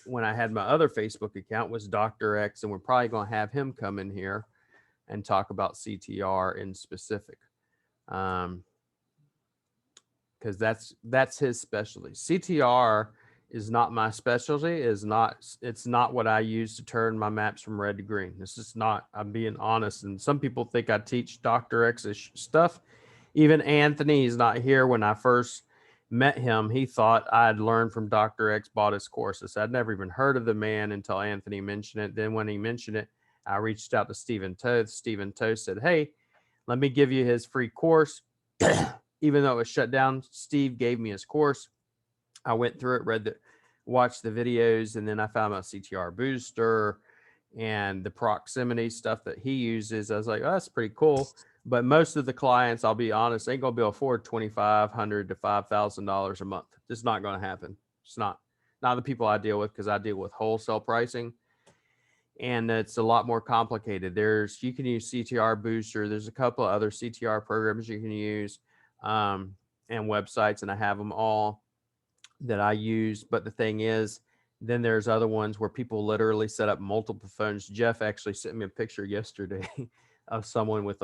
when I had my other Facebook account, was Dr. X, and we're probably going to have him come in here and talk about CTR in specific. Because that's his specialty. CTR is not my specialty. It's not what I use to turn my maps from red to green. This is not, I'm being honest. And some people think I teach Dr. X's stuff. Even Anthony is not here. When I first met him, he thought I'd learned from Dr. X, bought his courses. I'd never even heard of the man until Anthony mentioned it. Then when he mentioned it, I reached out to Stephen Toth. Stephen Toth said, hey, let me give you his free course. Even though it was shut down, Steve gave me his course. I went through it, watched the videos, and then I found out CTR Booster and the proximity stuff that he uses. I was like, oh, that's pretty cool. But most of the clients, I'll be honest, ain't gonna be able to afford $2,500 to $5,000 a month. It's not gonna happen. It's not the people I deal with, because I deal with wholesale pricing. And it's a lot more complicated. You can use CTR Booster. There's a couple of other CTR programs you can use, and websites, and I have them all that I use. But the thing is, then there's other ones where people literally set up multiple phones. Jeff actually sent me a picture yesterday of someone with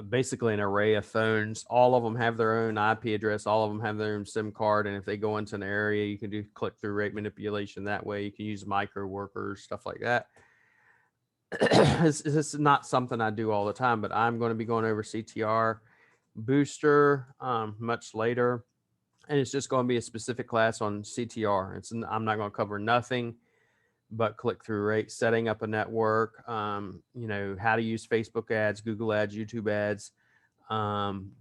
basically an array of phones. All of them have their own IP address. All of them have their own SIM card. And if they go into an area, you can do click-through rate manipulation that way. You can use micro workers, stuff like that. This is not something I do all the time, but I'm going to be going over CTR Booster much later. and it's just going to be a specific class on CTR. I'm not going to cover nothing but click-through rate, setting up a network, you know, how to use Facebook ads, Google ads, YouTube ads,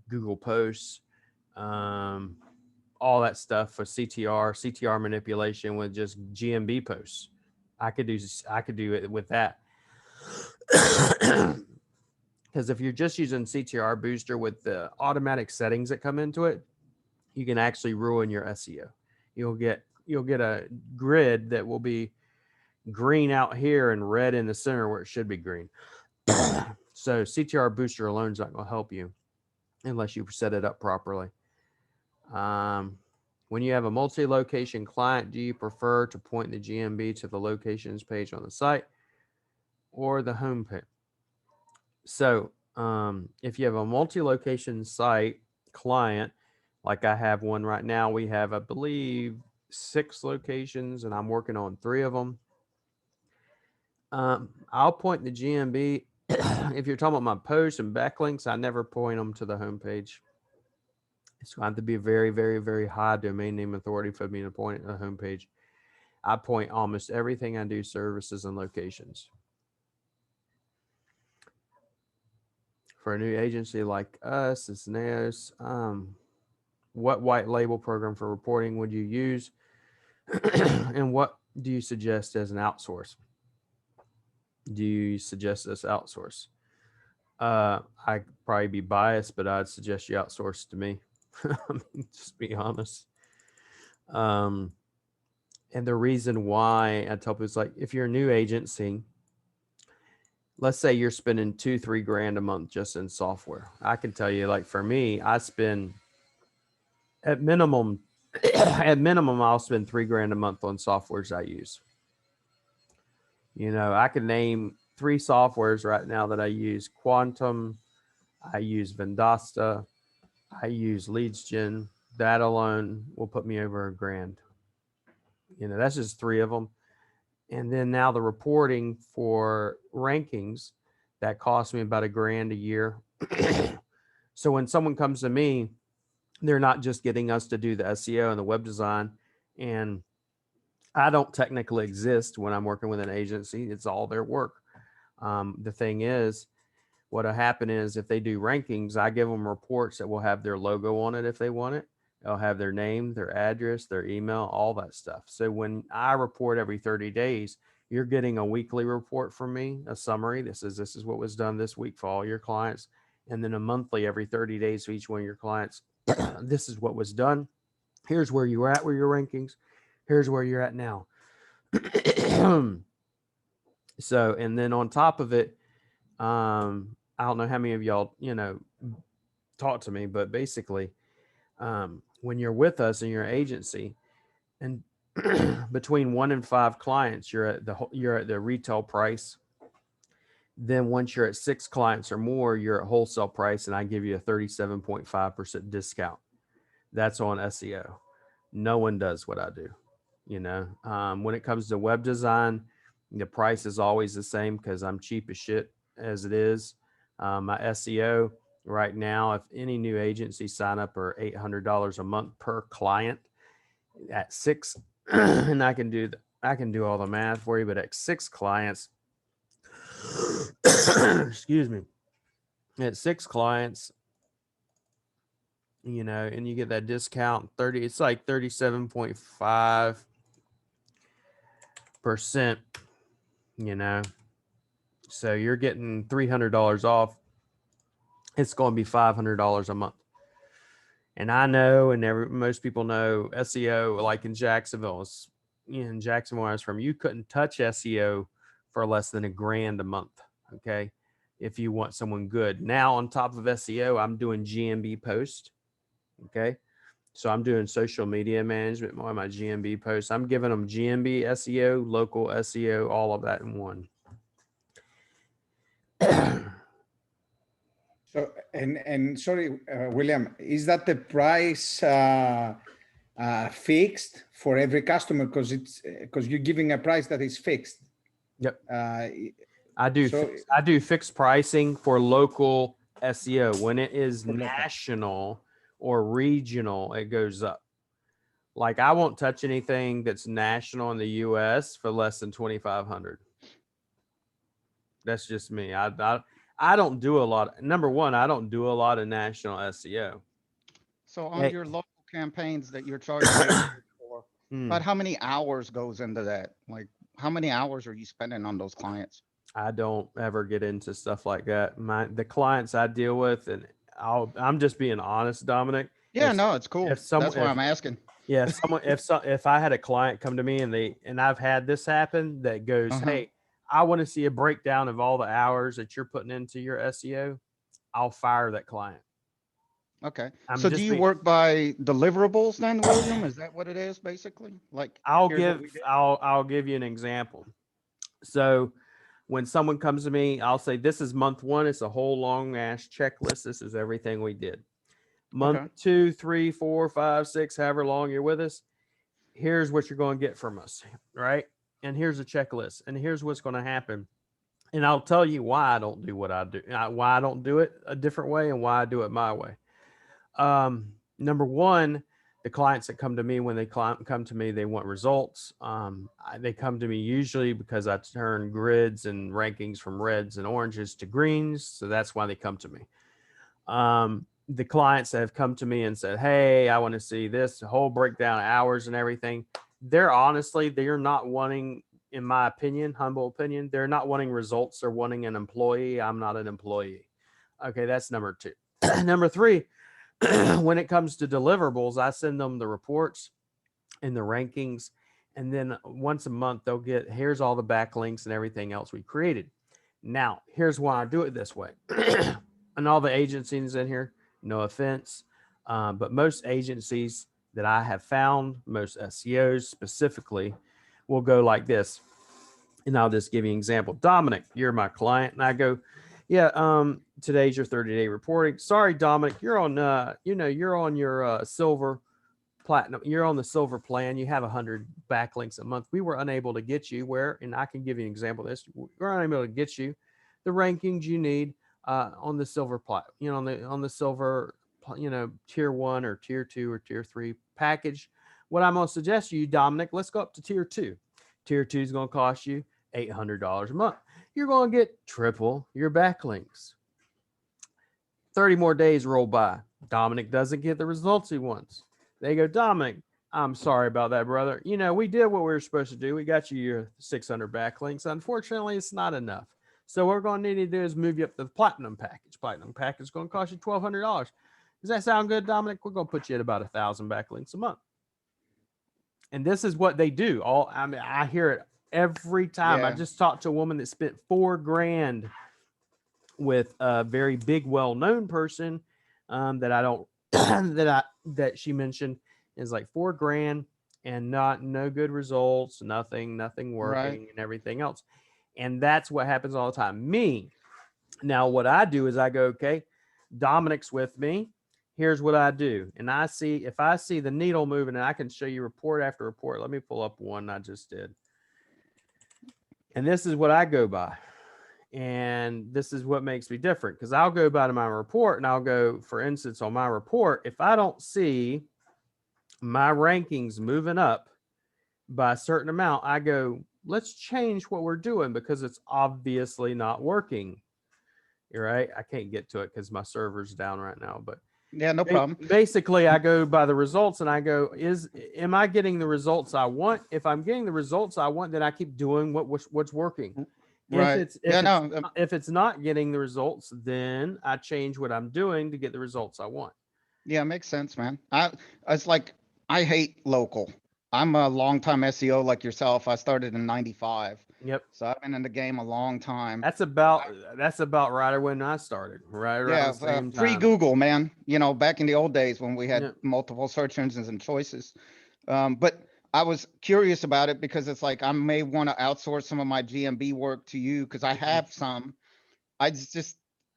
Google posts, all that stuff for CTR manipulation with just GMB posts. I could do it with that. Because if you're just using CTR booster with the automatic settings that come into it, you can actually ruin your SEO. You'll get a grid that will be green out here and red in the center where it should be green. So CTR booster alone is not going to help you unless you set it up properly. When you have a multi-location client, do you prefer to point the GMB to the locations page on the site or the home page? So if you have a multi-location site client, like I have one right now, we have, I believe, 6 locations, and I'm working on 3 of them. I'll point the GMB. If you're talking about my posts and backlinks, I never point them to the homepage. It's going to have to be a very, very, very high domain name authority for me to point at the homepage. I point almost everything I do, services and locations. For a new agency like us, it's NEOS. What white label program for reporting would you use? And what do you suggest as an outsource? Do you suggest us outsource? I'd probably be biased, but I'd suggest you outsource to me. Just be honest. And the reason why I tell people is, like, if you're a new agency, let's say you're spending $2-3 grand a month just in software. I can tell you, like, for me, I spend at minimum, I'll spend $3 grand a month on softwares I use. You know, I can name 3 softwares right now that I use: Quantum, I use Vendasta, I use LeadsGen. That alone will put me over $1 grand. You know, that's just 3 of them. And then now the reporting for rankings, that costs me about $1 grand a year. So when someone comes to me, they're not just getting us to do the SEO and the web design. And I don't technically exist when I'm working with an agency. It's all their work. The thing is, what'll happen is, if they do rankings, I give them reports that will have their logo on it if they want it. They'll have their name, their address, their email, all that stuff. So when I report every 30 days, you're getting a weekly report from me, a summary. This is what was done this week for all your clients. And then a monthly every 30 days for each one of your clients. This is what was done. Here's where you were at with your rankings. Here's where you're at now. So, and then on top of it, I don't know how many of y'all, you know, talk to me, but basically, when you're with us in your agency, and between 1 and 5 clients, you're at the retail price. Then once you're at 6 clients or more, you're at wholesale price, and I give you a 37.5% discount. That's on SEO. No one does what I do. You know, when it comes to web design, the price is always the same because I'm cheap as shit as it is. My SEO right now, if any new agency sign up, are $800 a month per client. At 6, and I can do all the math for you, but at 6 clients, excuse me, at 6 clients, you know, and you get that discount 30, it's like 37.5%, you know, so you're getting $300 off. It's going to be $500 a month. And I know, and most people know, SEO, like in Jacksonville, in Jacksonville, where I was from, you couldn't touch SEO for less than $1 grand a month. Okay. If you want someone good. Now, on top of SEO, I'm doing GMB post. Okay. So I'm doing social media management on my GMB posts. I'm giving them GMB SEO, local SEO, all of that in one. So, and sorry, William, is that the price fixed for every customer? Because you're giving a price that is fixed. Yep. I do fixed pricing for local SEO. When it is national or regional, it goes up. Like I won't touch anything that's national in the US for less than 2,500. That's just me. I don't do a lot. Number one, I don't do a lot of national SEO. So on Hey. your local campaigns that you're charging $800 for, Hmm. about how many hours goes into that? Like how many hours are you spending on those clients? I don't ever get into stuff like that. The clients I deal with, and I'm just being honest, Dominic. Yeah, If- no, it's cool. if someone- That's why if- I'm asking. Yeah, if I had a client come to me and I've had this happen that goes, Uh-huh. hey, I want to see a breakdown of all the hours that you're putting into your SEO, I'll fire that client. Okay. I'm So do just you being- work by deliverables then, William? Is that what it is basically? Like I'll here's what we did? I'll give you an example. So when someone comes to me, I'll say, this is month one. It's a whole long ass checklist. This is everything we did. Month Okay. 2, 3, 4, 5, 6, however long you're with us. Here's what you're going to get from us, right? And here's a checklist, and here's what's going to happen. And I'll tell you why I don't do what I do, why I don't do it a different way, and why I do it my way. Number one, the clients that come to me, when they come to me, they want results. They come to me usually because I turn grids and rankings from reds and oranges to greens. So that's why they come to me. The clients that have come to me and said, hey, I want to see this whole breakdown of hours and everything. They're not wanting, in my opinion, humble opinion, they're not wanting results. They're wanting an employee. I'm not an employee. Okay, that's number two. Number three, when it comes to deliverables, I send them the reports and the rankings. And then once a month, they'll get, here's all the backlinks and everything else we created. Now, here's why I do it this way. And all the agencies in here, no offense, but most agencies that I have found, most SEOs specifically, will go like this. And I'll just give you an example. Dominic, you're my client. And I go, yeah, today's your 30-day reporting. Sorry, Dominic, you're on, you're on your silver platinum. You're on the silver plan. You have 100 backlinks a month. We were unable to get you where, and I can give you an example of this. We're unable to get you the rankings you need on the silver plat, on the silver, tier 1 or tier 2 or tier 3 package. What I'm going to suggest to you, Dominic, let's go up to tier 2. Tier 2 is going to cost you $800 a month. You're going to get triple your backlinks. 30 more days roll by. Dominic doesn't get the results he wants. They go, Dominic, I'm sorry about that, brother. We did what we were supposed to do. We got you your 600 backlinks. Unfortunately, it's not enough. So what we're going to need to do is move you up to the platinum package. Platinum package is going to cost you $1,200. Does that sound good, Dominic? We're going to put you at about 1,000 backlinks a month. And this is what they do. I hear it every time. Yeah. I just talked to a woman that spent $4,000 with a very big, well-known person that I don't that she mentioned is like $4,000 and no good results, nothing working, Right. and everything else. And that's what happens all the time. Now what I do is I go, okay, Dominic's with me. Here's what I do. And if I see the needle moving, and I can show you report after report. Let me pull up one I just did. And this is what I go by. And this is what makes me different, because I'll go by to my report and I'll go, for instance, on my report, if I don't see my rankings moving up by a certain amount, I go, let's change what we're doing because it's obviously not working. You're right. I can't get to it because my server's down right now, but Yeah, no problem. basically I go by the results and I go, am I getting the results I want? If I'm getting the results I want, then I keep doing what's working. Right. If it's not getting the results, then I change what I'm doing to get the results I want. Yeah, makes sense, man. It's like I hate local. I'm a longtime SEO like yourself. I started in '95. Yep. So I've been in the game a long time. That's about right when I started. Right around the same free time. Google, man. Back in the old days when we had Yep. multiple search engines and choices. But I was curious about it because it's like I may want to outsource some of my GMB work to you because I have some.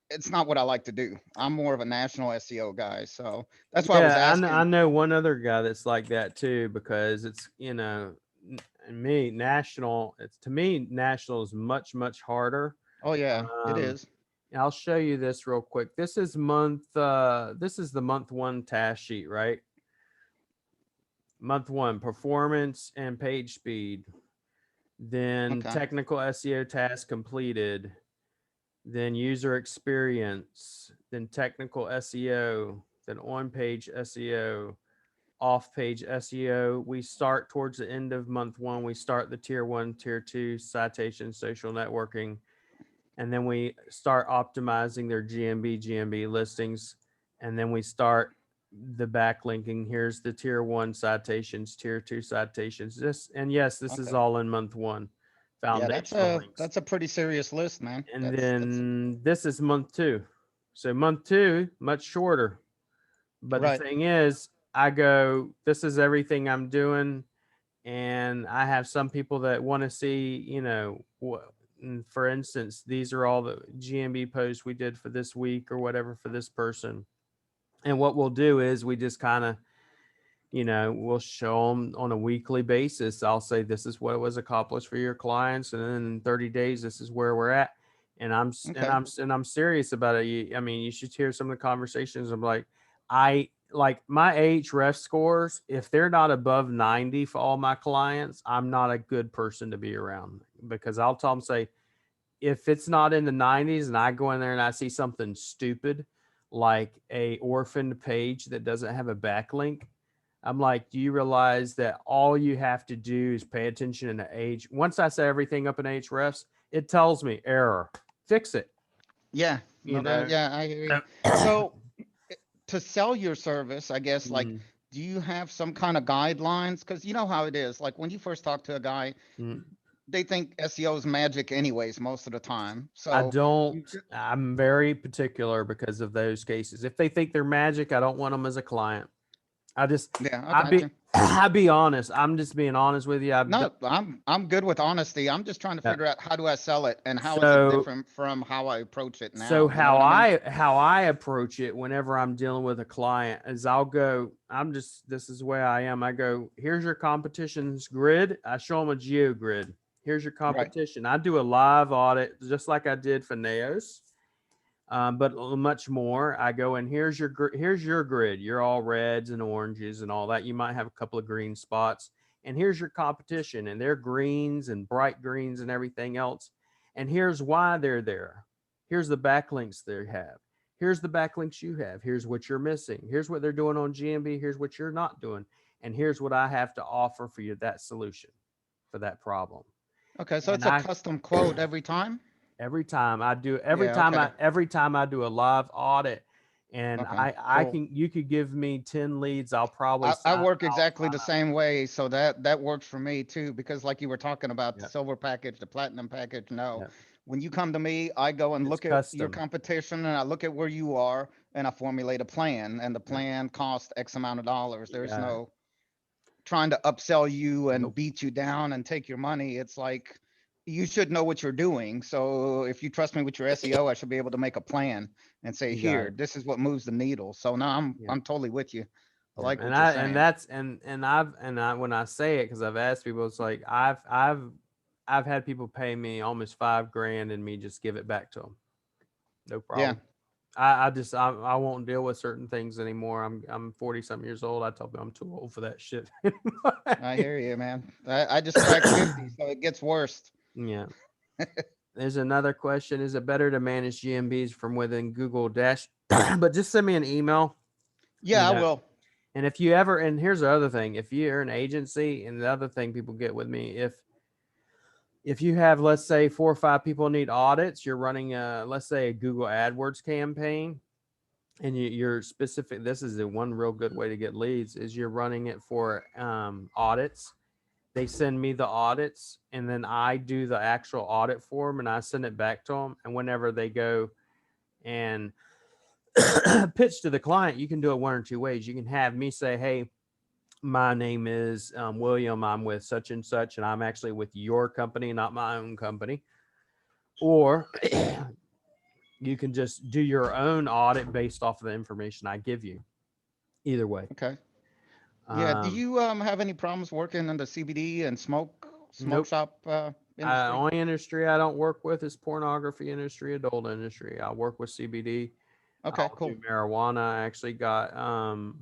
It's not what I like to do. I'm more of a national SEO guy. So that's why I was asking. I know one other guy that's like that too, because it's, national is much, much harder. Oh yeah, it is. I'll show you this real quick. This is the month one task sheet, right? month one, performance and page speed. Then Okay. technical SEO task completed. Then user experience. Then technical SEO. Then on-page SEO. Off-page SEO. We start towards the end of month one. We start the tier 1, tier 2 citation, social networking, and then we start optimizing their GMB listings, and then we start the backlinking. Here's the tier 1 citations, tier 2 citations. This is Okay. all in month one. Yeah, Foundational links. that's a pretty serious list, man. And That's then this is month 2. So month 2, much shorter. But right. the thing is, I go, this is everything I'm doing. And I have some people that want to see, for instance, these are all the GMB posts we did for this week or whatever for this person. And what we'll do is we just kind of, we'll show them on a weekly basis. I'll say, this is what was accomplished for your clients. And then in 30 days, this is where we're at. And I'm serious about it. You should hear some of the conversations. I'm like, my Ahref scores, if they're not above 90 for all my clients, I'm not a good person to be around, because I'll tell them, say, if it's not in the 90s and I go in there and I see something stupid, like a orphaned page that doesn't have a backlink, I'm like, do you realize that all you have to do is pay attention in the age? Once I set everything up in Ahrefs, it tells me error, fix it. Yeah. You know? Yeah, I hear you. So to sell your service, I guess, like, do you have some kind of guidelines? Because you know how it is. Like when you first talk to a guy, they think SEO is magic anyways, most of the time. So I'm very particular because of those cases. If they think they're magic, I don't want them as a client. I'll be honest. I'm just being honest with you. I'm good with honesty. I'm just trying to figure out, how do I sell it, and how is it different from how I approach it now? So how I approach it whenever I'm dealing with a client is this is the way I am. I go, here's your competition's grid. I show them a geo grid. Here's your competition. Right. I do a live audit just like I did for Neos. But much more. I go, and here's your grid. You're all reds and oranges and all that. You might have a couple of green spots. And here's your competition, and they're greens and bright greens and everything else. And here's why they're there. Here's the backlinks they have. Here's the backlinks you have. Here's what you're missing. Here's what they're doing on GMB. Here's what you're not doing. And here's what I have to offer for you, that solution for that problem. Okay, so it's a custom quote every time? Every time I do, every time I do a live audit, and you could give me 10 leads. I work exactly the same way. So that works for me too, because like you were talking about the silver package, the platinum package. When you come to me, I go and look at your competition, and I look at where you are, and I formulate a plan, and the plan costs X amount of dollars. There's no trying to upsell you and beat you down and take your money. It's like, you should know what you're doing. So if you trust me with your SEO, I should be able to make a plan and say, here, this is what moves the needle. So now I'm totally with you. I like what you're saying. When I say it, because I've asked people, it's like I've had people pay me almost $5,000 and me just give it back to them. No problem. Yeah. I won't deal with certain things anymore. I'm 40 something years old. I tell people I'm too old for that shit. I hear you, man. I just cracked 50, so it gets worse. Yeah. There's another question. Is it better to manage GMBs from within Google Dash? But just send me an email. Yeah, I will. And if you ever, and here's the other thing, if you're an agency, and the other thing people get with me, if you have, let's say 4 or 5 people need audits, you're running let's say a Google AdWords campaign, and you're specific. This is the one real good way to get leads, is you're running it for audits. They send me the audits, and then I do the actual audit form, and I send it back to them. And whenever they go and pitch to the client, you can do it one or two ways. You can have me say, hey, my name is William. I'm with such and such, and I'm actually with your company, not my own company. Or you can just do your own audit based off of the information I give you. Either way. Okay. Yeah. Do you have any problems working in the CBD and smoke shop industry? Only industry I don't work with is pornography industry, adult industry. I work with CBD. Okay, cool. Do marijuana. I actually got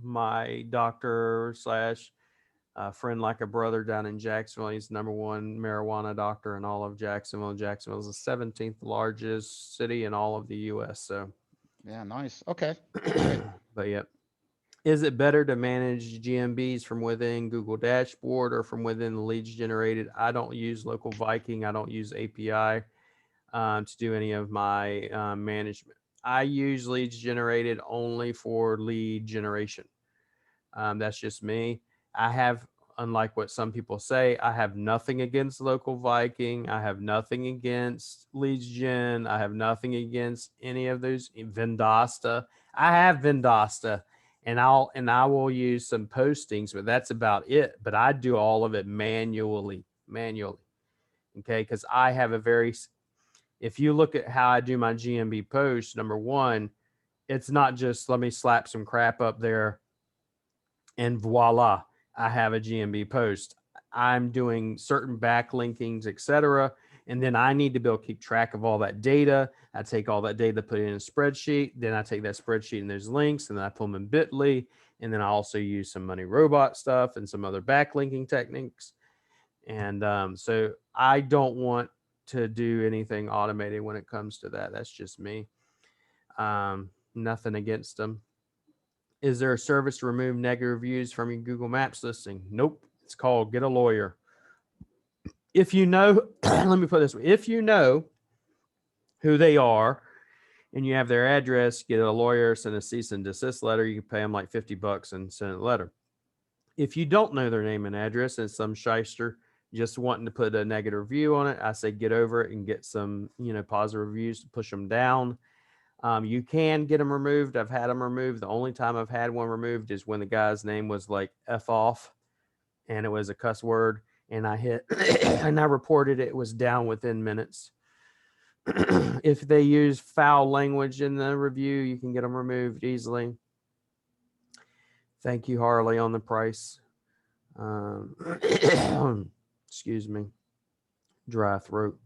my doctor / A friend like a brother down in Jacksonville. He's #1 marijuana doctor in all of Jacksonville. Jacksonville is the 17th largest city in all of the U.S. So, Yeah, nice. Okay. but yeah. Is it better to manage GMBs from within Google Dashboard or from within the leads generated? I don't use Local Viking. I don't use API to do any of my management. I use leads generated only for lead generation. That's just me. I have, unlike what some people say, I have nothing against Local Viking. I have nothing against Leads Gen. I have nothing against any of those. Vendasta. I have Vendasta, and I will use some postings, but that's about it. But I do all of it manually. Okay, because I have a very. If you look at how I do my GMB post, #1, it's not just let me slap some crap up there and voila, I have a GMB post. I'm doing certain backlinkings, etc. And then I need to be able to keep track of all that data. I take all that data, put it in a spreadsheet. Then I take that spreadsheet and there's links, and then I pull them in Bitly. And then I also use some Money Robot stuff and some other backlinking techniques. And so I don't want to do anything automated when it comes to that. That's just me. Nothing against them. Is there a service to remove negative reviews from your Google Maps listing? Nope. It's called Get a Lawyer. If you know, let me put it this way. If you know who they are and you have their address, get a lawyer, send a cease and desist letter. You can pay them like $50 and send a letter. If you don't know their name and address and some shyster just wanting to put a negative review on it, I say get over it and get some, positive reviews to push them down. You can get them removed. I've had them removed. The only time I've had one removed is when the guy's name was like F off and it was a cuss word, and I hit and I reported it. It was down within minutes. If they use foul language in the review, you can get them removed easily. Thank you, Harley, on the price. Excuse me. Dry throat.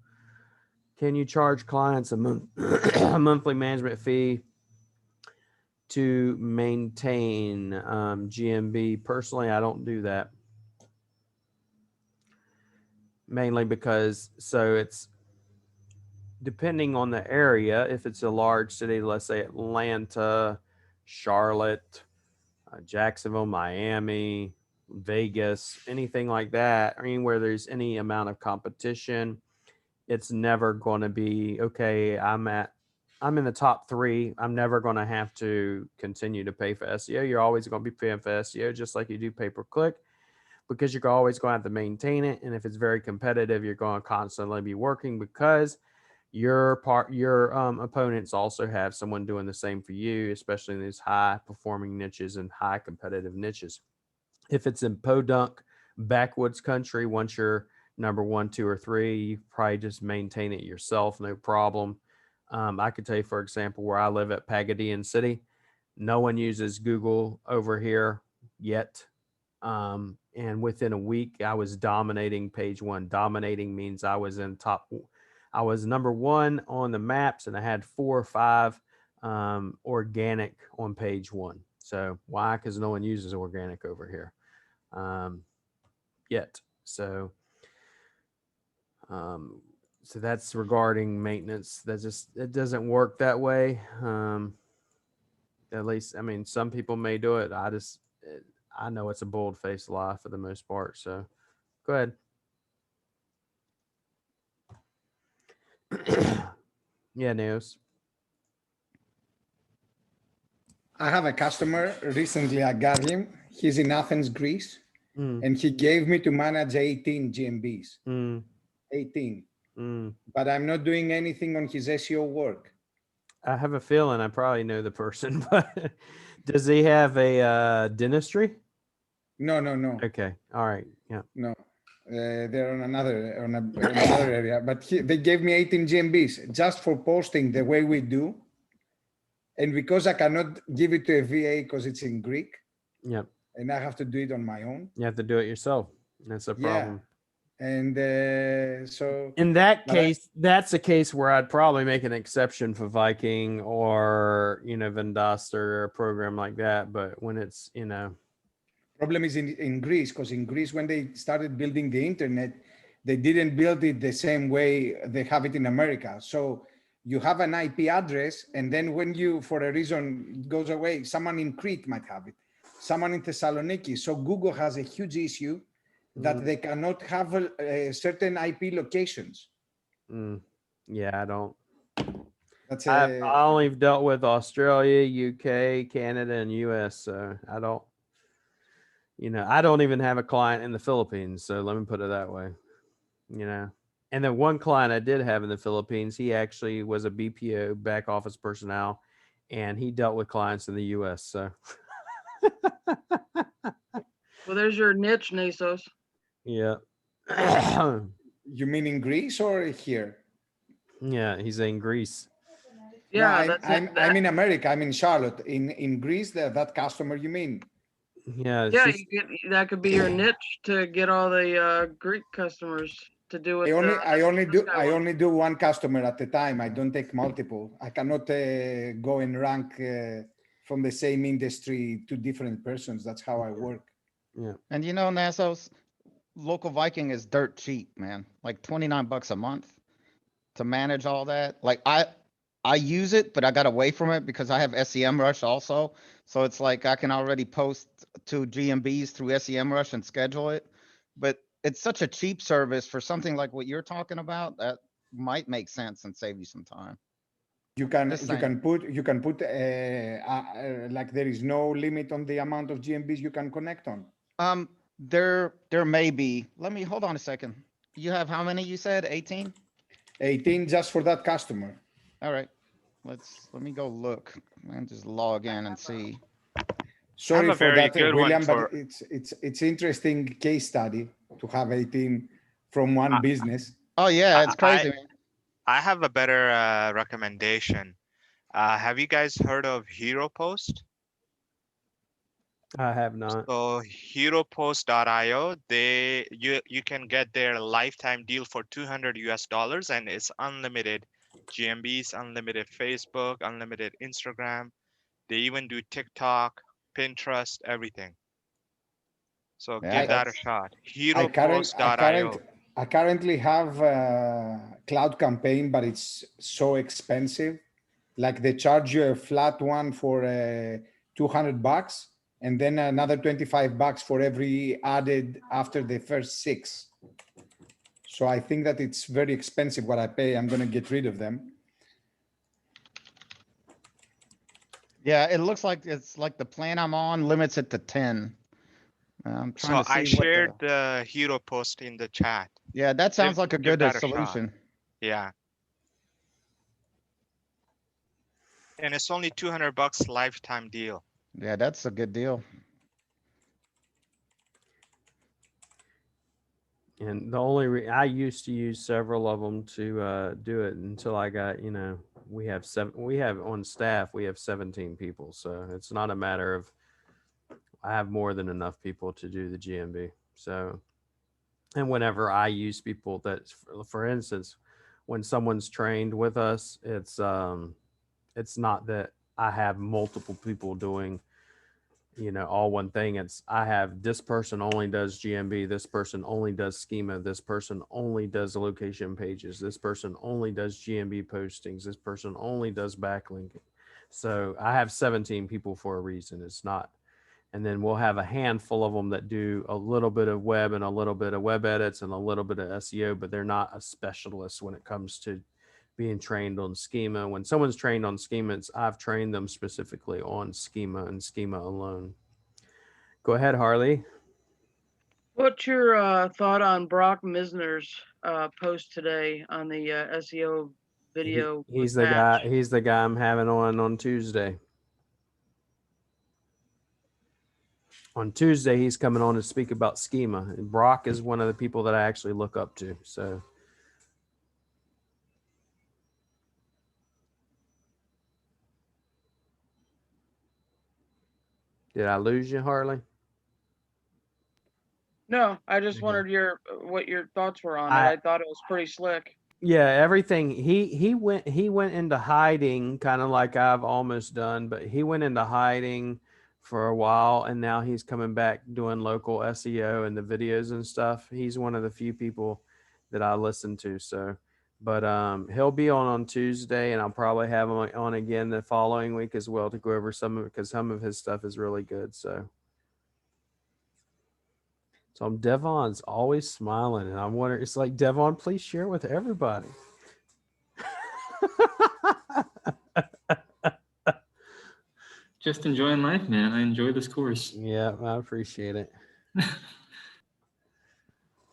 Can you charge clients a monthly management fee to maintain GMB? Personally, I don't do that. Mainly because, so it's depending on the area. If it's a large city, let's say Atlanta, Charlotte, Jacksonville, Miami, Vegas, anything like that, I mean, where there's any amount of competition, it's never going to be, okay, I'm in the top 3. I'm never going to have to continue to pay for SEO. You're always going to be paying for SEO just like you do pay-per-click, because you're always going to have to maintain it. And if it's very competitive, you're going to constantly be working because your opponents also have someone doing the same for you, especially in these high performing niches and high competitive niches. If it's in podunk backwoods country, once you're #1, 2, or 3, you probably just maintain it yourself, no problem. I could tell you, for example, where I live at Pagadian City, no one uses Google over here yet. And within a week, I was dominating page 1. Dominating means I was in top. I was #1 on the maps, and I had 4 or 5 organic on page 1. So why? Because no one uses organic over here yet. So that's regarding maintenance. It doesn't work that way. At least, I mean, some people may do it. I know it's a bold-faced lie for the most part. So go ahead. Yeah, Neos. I have a customer recently. I got him. He's in Athens, Greece, and he gave me to manage 18 GMBs. 18. But I'm not doing anything on his SEO work. I have a feeling I probably know the person, but does he have a dentistry? No. Okay. All right. Yeah. No. They're on another area, but they gave me 18 GMBs just for posting the way we do. And because I cannot give it to a VA because it's in Greek. Yep. And I have to do it on my own. You have to do it yourself. That's a problem. And so in that case, that's a case where I'd probably make an exception for Viking or, Vendasta or a program like that. But when it's, Problem is in Greece, because in Greece, when they started building the internet, they didn't build it the same way they have it in America. So you have an IP address, and then when you, for a reason, it goes away, someone in Crete might have it, someone in Thessaloniki. So Google has a huge issue that they cannot have certain IP locations. Yeah, I don't. That's I only dealt with Australia, UK, Canada, and US. So I don't, I don't even have a client in the Philippines. So let me put it that way, And then one client I did have in the Philippines, he actually was a BPO, back office personnel, and he dealt with clients in the US. So. Well, there's your niche, Nasos. Yeah. You mean in Greece or here? Yeah, he's in Greece. Yeah, no, I'm in America. I'm in Charlotte. In Greece, that customer you mean? Yeah. Yeah, that could be your niche to get all the Greek customers to do it. I only do one customer at a time. I don't take multiple. I cannot go and rank from the same industry to different persons. That's how I work. Yeah. And Nasos, local Viking is dirt cheap, man. Like $29 a month to manage all that. Like I use it, but I got away from it because I have SEMrush also. So it's like I can already post to GMBs through SEMrush and schedule it. But it's such a cheap service for something like what you're talking about that might make sense and save you some time. You can put like there is no limit on the amount of GMBs you can connect on. There may be. Let me hold on a second. You have how many? You said 18? 18 just for that customer. All right. Let me go look and just log in and see. Sorry for that, William, but it's interesting case study to have 18 from one business. Oh yeah, it's crazy, man. I have a better recommendation. Have you guys heard of HeroPost? I have not. So HeroPost.io, you can get their lifetime deal for $200 US, and it's unlimited GMBs, unlimited Facebook, unlimited Instagram. They even do TikTok, Pinterest, everything. So give that a shot. HeroPost.io. I currently have Cloud Campaign, but it's so expensive. Like they charge you a flat one for $200, and then another $25 for every added after the first 6. So I think that it's very expensive what I pay. I'm going to get rid of them. Yeah, it looks like it's like the plan I'm on limits it to 10. I'm trying to see. I shared the HeroPost in the chat. Yeah, that sounds like a good solution. Yeah. And it's only $200 lifetime deal. Yeah, that's a good deal. And the only I used to use several of them to do it until I got, we have on staff, we have 17 people. So it's not a matter of, I have more than enough people to do the GMB. So, and whenever I use people that, for instance, when someone's trained with us, it's not that I have multiple people doing, all one thing. It's I have this person only does GMB, this person only does schema, this person only does location pages, this person only does GMB postings, this person only does backlinking. So I have 17 people for a reason. It's not, and then we'll have a handful of them that do a little bit of web and a little bit of web edits and a little bit of SEO, but they're not a specialist when it comes to being trained on schema. When someone's trained on schema, I've trained them specifically on schema and schema alone. Go ahead, Harley. What's your thought on Brock Misner's post today on the SEO video? He's the guy. He's the guy I'm having on Tuesday. On Tuesday, he's coming on to speak about schema. And Brock is one of the people that I actually look up to. So. Did I lose you, Harley? No, I just wondered what your thoughts were on it. I thought it was pretty slick. Yeah, everything he went into hiding, kind of like I've almost done, but he went into hiding for a while, and now he's coming back doing local SEO and the videos and stuff. He's one of the few people that I listen to. So, but he'll be on Tuesday, and I'll probably have him on again the following week as well to go over some of it, because some of his stuff is really good. So Devon's always smiling, and I'm wondering, it's like, Devon, please share with everybody. Just enjoying life, man. I enjoy this course. Yeah, I appreciate it.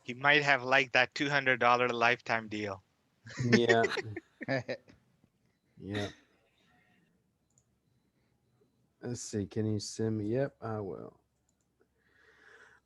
He might have liked that $200 lifetime deal. Yeah. Yeah. Let's see. Can you send me? Yep, I will.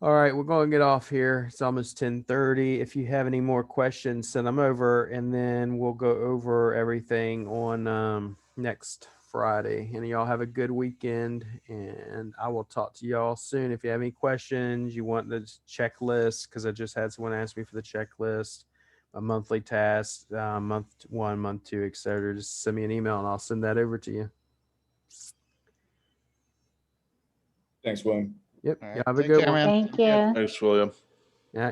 All right, we're going to get off here. It's almost 10:30. If you have any more questions, send them over, and then we'll go over everything on next Friday. And y'all have a good weekend, and I will talk to y'all soon. If you have any questions, you want the checklist, because I just had someone ask me for the checklist, a monthly task, month 1, month 2, etc. Just send me an email, and I'll send that over to you. Thanks, William. Yep. All You right, have a take good care, one. man. Thank you. Thanks, William. Yeah.